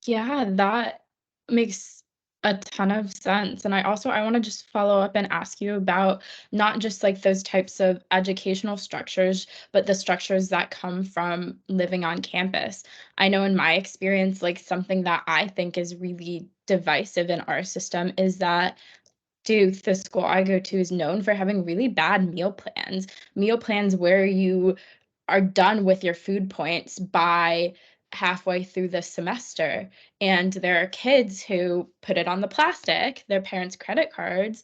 Yeah, that makes a ton of sense. And I want to just follow up and ask you about not just like those types of educational structures, but the structures that come from living on campus. I know in my experience, like something that I think is really divisive in our system is that Duke, the school I go to, is known for having really bad meal plans where you are done with your food points by halfway through the semester. And there are kids who put it on the plastic, their parents' credit cards,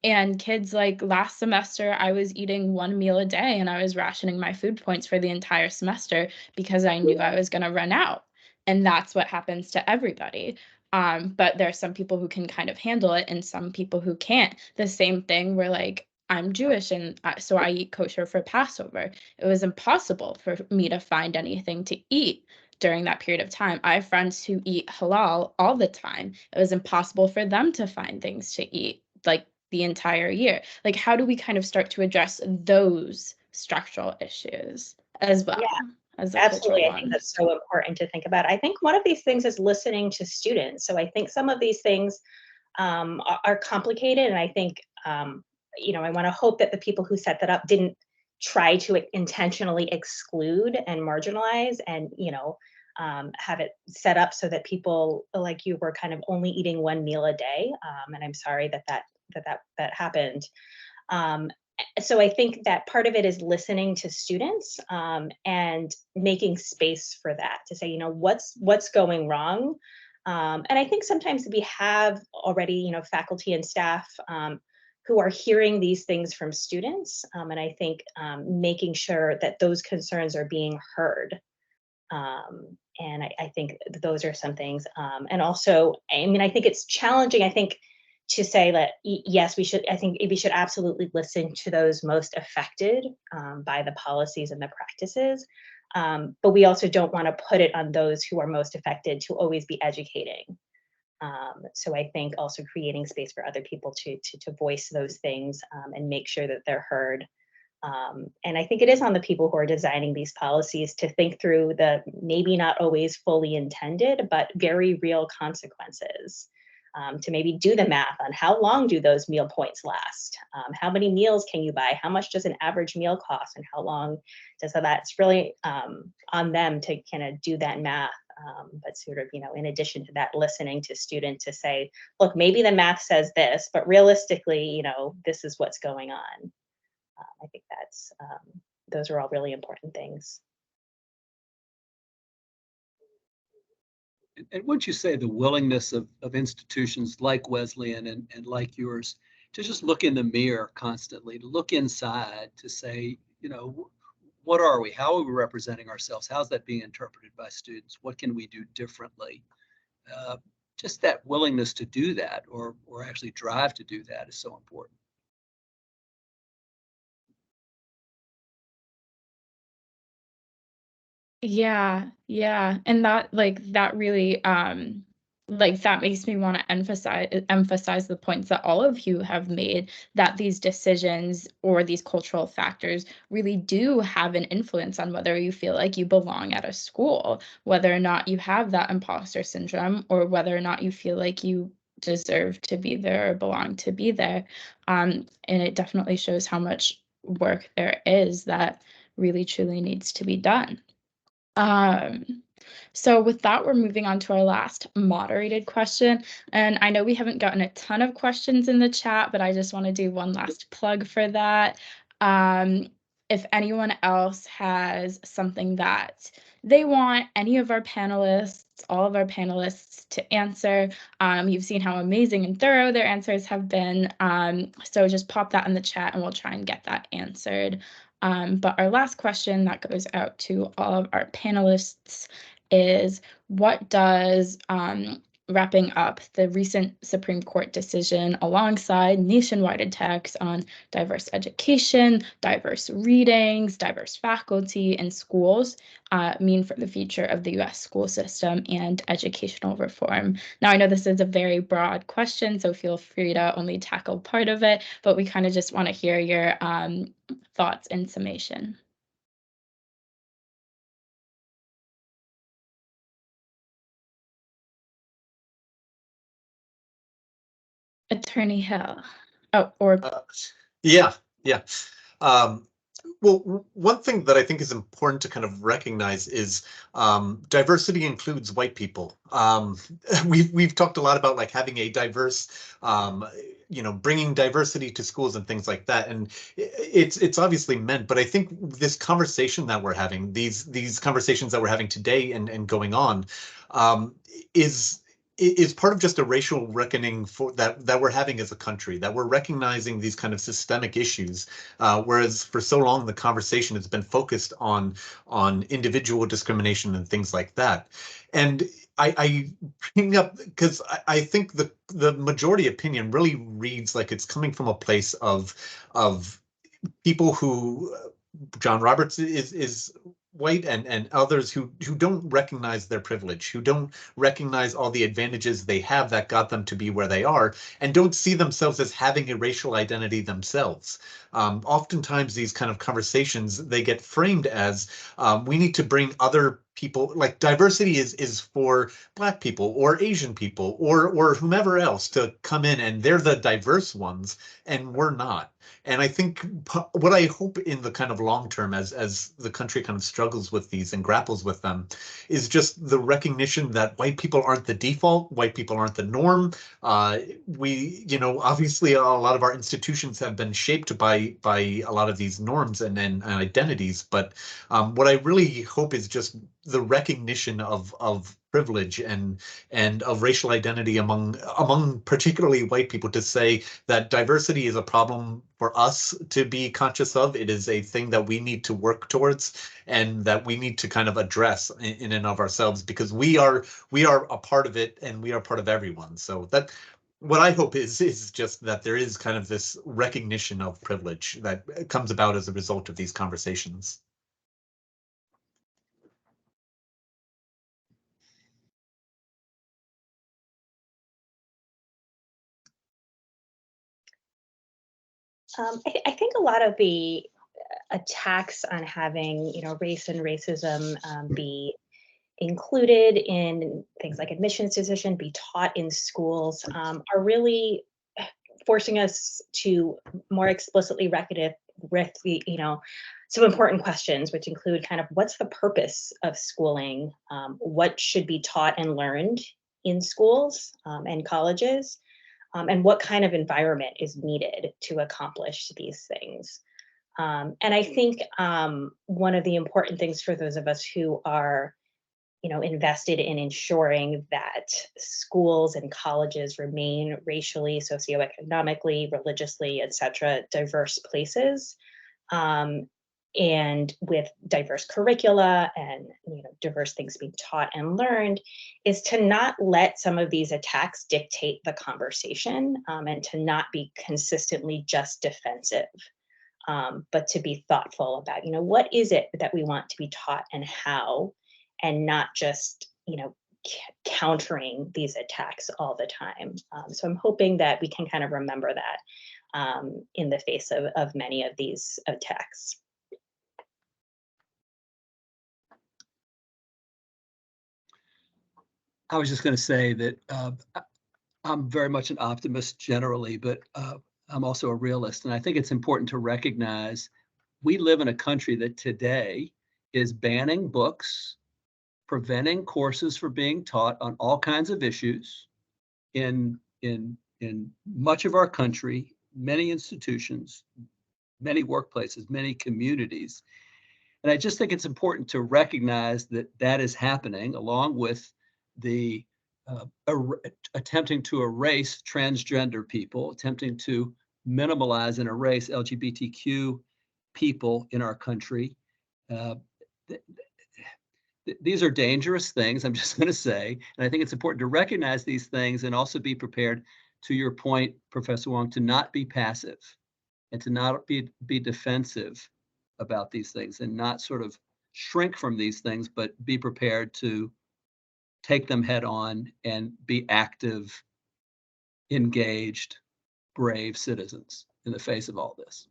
and kids like last semester, I was eating one meal a day and I was rationing my food points for the entire semester because I knew I was going to run out. And that's what happens to everybody. But there are some people who can kind of handle it and some people who can't. The same thing where like I'm Jewish and so I eat kosher for Passover. It was impossible for me to find anything to eat during that period of time. I have friends who eat halal all the time. It was impossible for them to find things to eat like the entire year. Like, how do we kind of start to address those structural issues as well as the Absolutely. cultural I think ones? that's so important to think about. I think one of these things is listening to students. So I think some of these things are complicated. And I think, I want to hope that the people who set that up didn't try to intentionally exclude and marginalize and, have it set up so that people like you were kind of only eating one meal a day. And I'm sorry that happened. So I think that part of it is listening to students and making space for that to say, what's going wrong. And I think sometimes we have already, faculty and staff who are hearing these things from students. And I think making sure that those concerns are being heard. And I think those are some things. And also, I think it's challenging, I think, to say that, yes, I think we should absolutely listen to those most affected by the policies and the practices. But we also don't want to put it on those who are most affected to always be educating. So I think also creating space for other people to voice those things and make sure that they're heard. And I think it is on the people who are designing these policies to think through the maybe not always fully intended, but very real consequences. To maybe do the math on how long do those meal points last? How many meals can you buy? How much does an average meal cost? And how long does that? It's really on them to kind of do that math. But sort of, in addition to that, listening to students to say, look, maybe the math says this, but realistically, this is what's going on. I think those are all really important things. And wouldn't you say the willingness of institutions like Wesleyan and like yours to just look in the mirror constantly, to look inside, to say, what are we? How are we representing ourselves? How's that being interpreted by students? What can we do differently? Just that willingness to do that or actually drive to do that is so important. Yeah. And that really that makes me want to emphasize the points that all of you have made, that these decisions or these cultural factors really do have an influence on whether you feel like you belong at a school, whether or not you have that imposter syndrome, or whether or not you feel like you deserve to be there or belong to be there. And it definitely shows how much work there is that really truly needs to be done. So with that, we're moving on to our last moderated question. And I know we haven't gotten a ton of questions in the chat, but I just want to do one last plug for that. if anyone else has something that they want any of our panelists, all of our panelists to answer. You've seen how amazing and thorough their answers have been. So just pop that in the chat and we'll try and get that answered. But our last question that goes out to all of our panelists is, what does wrapping up the recent Supreme Court decision alongside nationwide attacks on diverse education, diverse readings, diverse faculty in schools mean for the future of the US school system and educational reform? Now, I know this is a very broad question, so feel free to only tackle part of it, but we kind of just want to hear your thoughts in summation. Attorney Hill. Oh, or Yeah. Well, one thing that I think is important to kind of recognize is diversity includes white people. We've talked a lot about like having a diverse, bringing diversity to schools and things like that, and it's obviously meant. But I think this conversation that we're having, these conversations that we're having today and going on, is part of just a racial reckoning for that we're having as a country, that we're recognizing these kind of systemic issues, whereas for so long the conversation has been focused on individual discrimination and things like that. And I bring up because I think the majority opinion really reads like it's coming from a place of people who John Roberts is white and others who don't recognize their privilege, who don't recognize all the advantages they have that got them to be where they are, and don't see themselves as having a racial identity themselves. Oftentimes these kind of conversations, they get framed as we need to bring other people, like diversity is for Black people or Asian people or whomever else to come in, and they're the diverse ones and we're not. And I think what I hope in the kind of long term, as the country kind of struggles with these and grapples with them, is just the recognition that white people aren't the default, white people aren't the norm. Obviously a lot of our institutions have been shaped by a lot of these norms and identities. But what I really hope is just the recognition of privilege and of racial identity among particularly white people, to say that diversity is a problem for us to be conscious of. It is a thing that we need to work towards and that we need to kind of address in and of ourselves, because we are a part of it and we are part of everyone. So that what I hope is just that there is kind of this recognition of privilege that comes about as a result of these conversations. I think a lot of the attacks on having, race and racism be included in things like admissions decision, be taught in schools, are really forcing us to more explicitly reckon with the, some important questions, which include kind of what's the purpose of schooling, what should be taught and learned in schools and colleges, and what kind of environment is needed to accomplish these things. And I think one of the important things for those of us who are, invested in ensuring that schools and colleges remain racially, socioeconomically, religiously, et cetera, diverse places, and with diverse curricula and diverse things being taught and learned, is to not let some of these attacks dictate the conversation, and to not be consistently just defensive, but to be thoughtful about what is it that we want to be taught and how, and not just countering these attacks all the time. So I'm hoping that we can kind of remember that in the face of many of these attacks. I was just going to say that I'm very much an optimist generally, but I'm also a realist. And I think it's important to recognize we live in a country that today is banning books, preventing courses from being taught on all kinds of issues in much of our country, many institutions, many workplaces, many communities. And I just think it's important to recognize that that is happening, along with the attempting to erase transgender people, attempting to minimalize and erase LGBTQ people in our country. These are dangerous things, I'm just going to say. And I think it's important to recognize these things and also be prepared, to your point, Professor Wong, to not be passive and to not be defensive about these things and not sort of shrink from these things, but be prepared to take them head on and be active, engaged, brave citizens in the face of all this.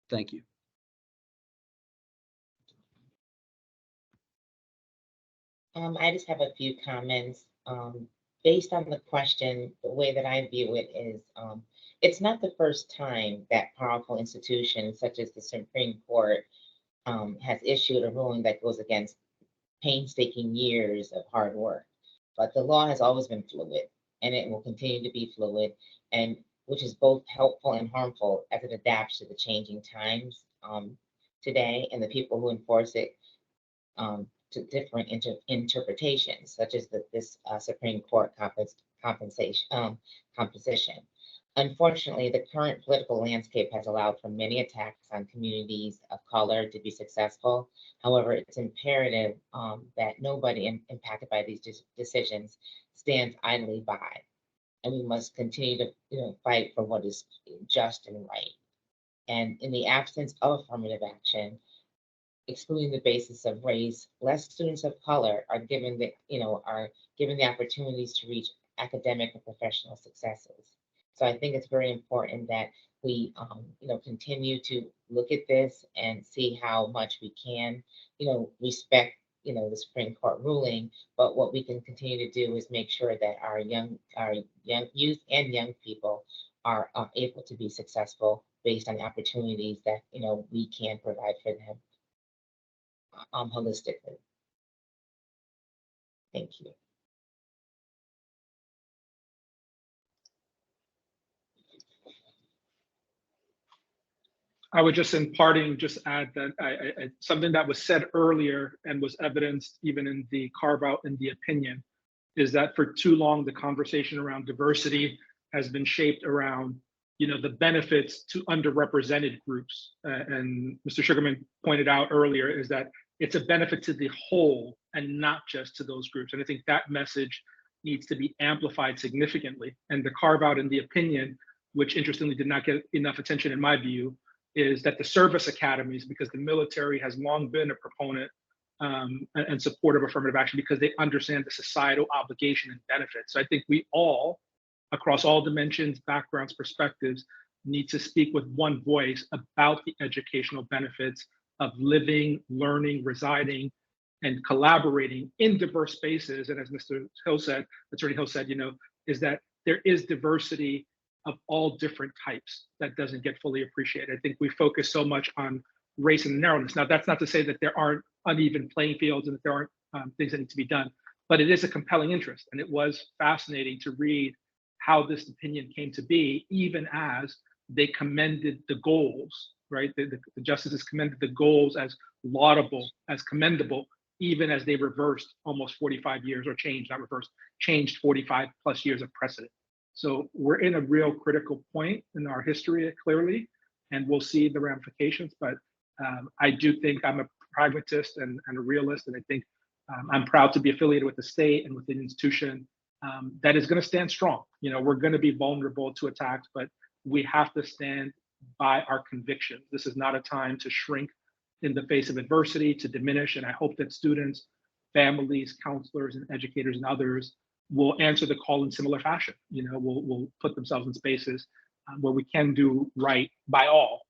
Thank you. I just have a few comments. Based on the question, the way that I view it is, it's not the first time that powerful institutions such as the Supreme Court has issued a ruling that goes against painstaking years of hard work. But the law has always been fluid, and it will continue to be fluid, and which is both helpful and harmful as it adapts to the changing times today, and the people who enforce it to different interpretations, such as this Supreme Court composition. Unfortunately, the current political landscape has allowed for many attacks on communities of color to be successful. However, it's imperative that nobody impacted by these decisions stands idly by, and we must continue to fight for what is just and right. And in the absence of affirmative action, excluding the basis of race, less students of color are given the opportunities to reach academic and professional successes. So I think it's very important that we continue to look at this and see how much we can respect the Supreme Court ruling. But what we can continue to do is make sure that our young youth and young people are able to be successful based on the opportunities that we can provide for them holistically. Thank you. I would just, in parting, just add that something that was said earlier and was evidenced even in the carve out in the opinion is that for too long the conversation around diversity has been shaped around the benefits to underrepresented groups. And Mr. Sugarman pointed out earlier is that it's a benefit to the whole and not just to those groups. And I think that message needs to be amplified significantly. And the carve out in the opinion, which interestingly did not get enough attention in my view, is that the service academies, because the military has long been a proponent and supportive of affirmative action because they understand the societal obligation and benefits. So I think we all, across all dimensions, backgrounds, perspectives, need to speak with one voice about the educational benefits of living, learning, residing, and collaborating in diverse spaces. And as Mr. Hill said, Attorney Hill said, is that there is diversity of all different types that doesn't get fully appreciated. I think we focus so much on race and narrowness. Now, that's not to say that there aren't uneven playing fields and that there aren't things that need to be done, but it is a compelling interest. And it was fascinating to read how this opinion came to be, even as they commended the goals, right? The justices commended the goals as laudable, as commendable, even as they reversed almost 45 years, or changed 45 plus years of precedent. So we're in a real critical point in our history, clearly, and we'll see the ramifications. But I do think I'm a pragmatist and a realist, and I think I'm proud to be affiliated with the state and with an institution that is going to stand strong. We're going to be vulnerable to attacks, but we have to stand by our convictions. This is not a time to shrink in the face of adversity, to diminish. And I hope that students, families, counselors, and educators and others will answer the call in similar fashion. Will put themselves in spaces where we can do right by all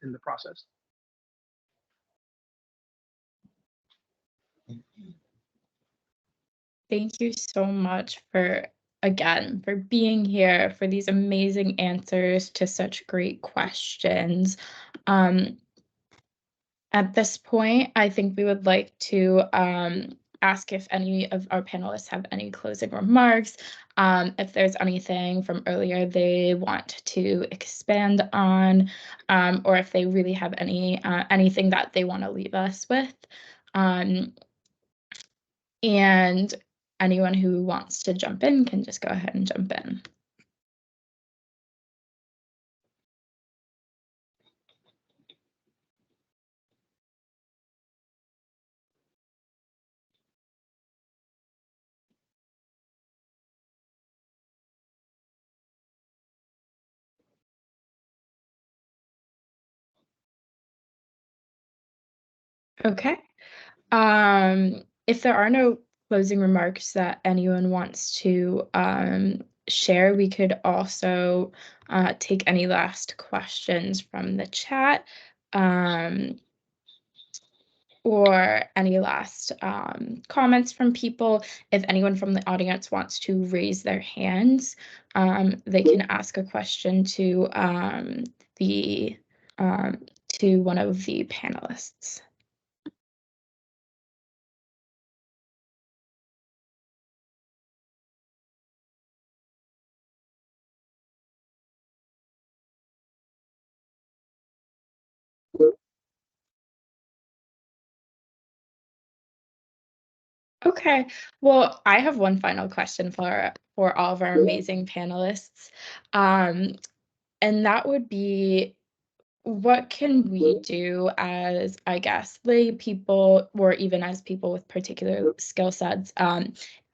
in the process. Thank you so much for being here, for these amazing answers to such great questions. At this point, I think we would like to ask if any of our panelists have any closing remarks, if there's anything from earlier they want to expand on, or if they really have anything that they want to leave us with. And anyone who wants to jump in can just go ahead and jump in. Okay. If there are no closing remarks that anyone wants to share, we could also take any last questions from the chat, or any last comments from people. If anyone from the audience wants to raise their hands, they can ask a question to one of the panelists. Okay, well, I have one final question for all of our amazing panelists, and that would be, what can we do as, I guess, lay people, or even as people with particular skill sets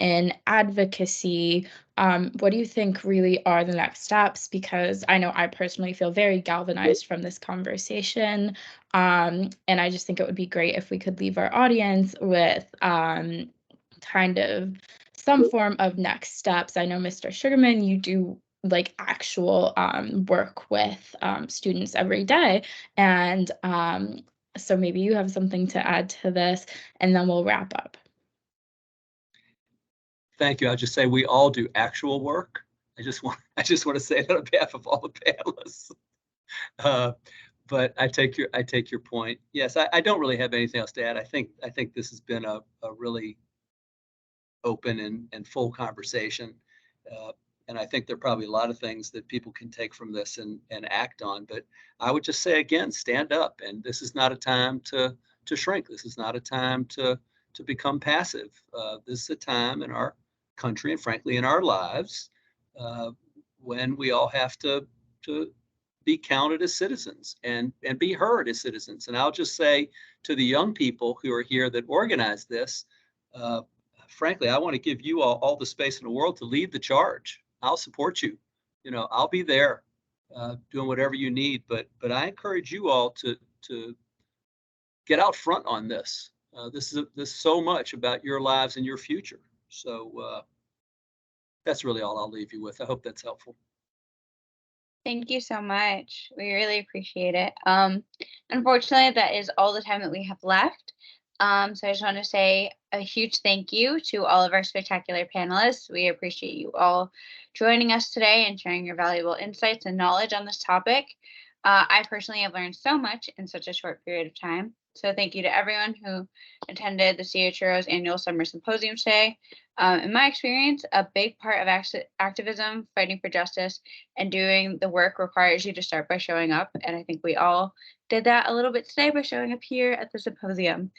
in advocacy? What do you think really are the next steps? Because I know I personally feel very galvanized from this conversation, and I just think it would be great if we could leave our audience with kind of some form of next steps. I know, Mr. Sugarman, you do like actual work with students every day, and so maybe you have something to add to this, and then we'll wrap up. Thank you. I'll just say we all do actual work. I just want to say that on behalf of all the panelists. But I take your point. Yes, I don't really have anything else to add. I think this has been a really open and full conversation. And I think there are probably a lot of things that people can take from this and act on. But I would just say again, stand up. And this is not a time to shrink. This is not a time to become passive. This is a time in our country and frankly in our lives when we all have to be counted as citizens and be heard as citizens. And I'll just say to the young people who are here that organize this, frankly, I want to give you all the space in the world to lead the charge. I'll support you. I'll be there doing whatever you need. But I encourage you all to get out front on this. This is so much about your lives and your future. So that's really all I'll leave you with. I hope that's helpful. Thank you so much. We really appreciate it. Unfortunately, that is all the time that we have left. So I just want to say a huge thank you to all of our spectacular panelists. We appreciate you all joining us today and sharing your valuable insights and knowledge on this topic. I personally have learned so much in such a short period of time. So thank you to everyone who attended the CHRO's annual summer symposium today. In my experience, a big part of activism, fighting for justice, and doing the work requires you to start by showing up. And I think we all did that a little bit today by showing up here at the symposium.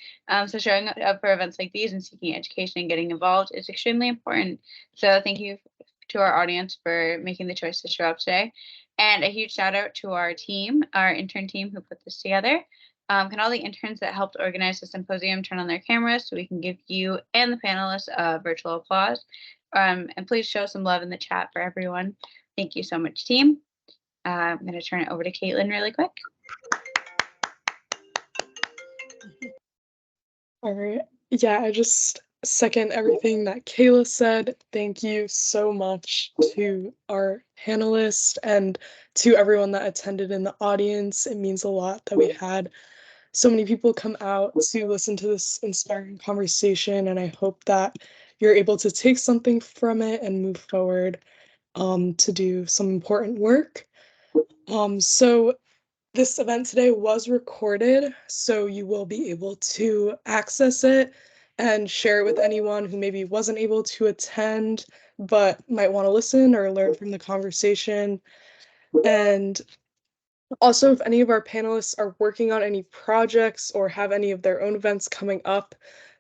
So showing up for events like these and seeking education and getting involved is extremely important. So thank you to our audience for making the choice to show up today. And a huge shout out to our team, our intern team who put this together. Can all the interns that helped organize the symposium turn on their cameras so we can give you and the panelists a virtual applause? And please show some love in the chat for everyone. Thank you so much, team. I'm going to turn it over to Caitlin really quick. All right. Yeah, I just second everything that Kayla said. Thank you so much to our panelists and to everyone that attended in the audience. It means a lot that we had so many people come out to listen to this inspiring conversation, and I hope that you're able to take something from it and move forward to do some important work. So this event today was recorded, so you will be able to access it and share it with anyone who maybe wasn't able to attend but might want to listen or learn from the conversation. And also, if any of our panelists are working on any projects or have any of their own events coming up,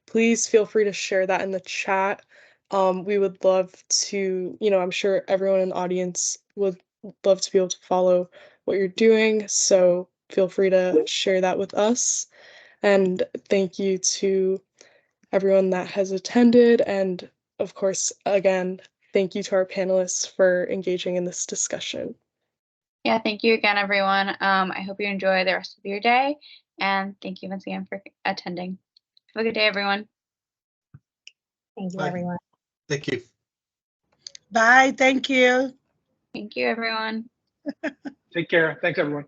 please feel free to share that in the chat. We would love to, I'm sure everyone in the audience would love to be able to follow what you're doing. So feel free to share that with us. And thank you to everyone that has attended. And of course, again, thank you to our panelists for engaging in this discussion. Yeah, thank you again, everyone. I hope you enjoy the rest of your day. And thank you once again for attending. Have a good day, everyone. Thank you, Bye. everyone. Thank you. Bye. Thank you. Thank you, everyone. Take care. Thanks, everyone.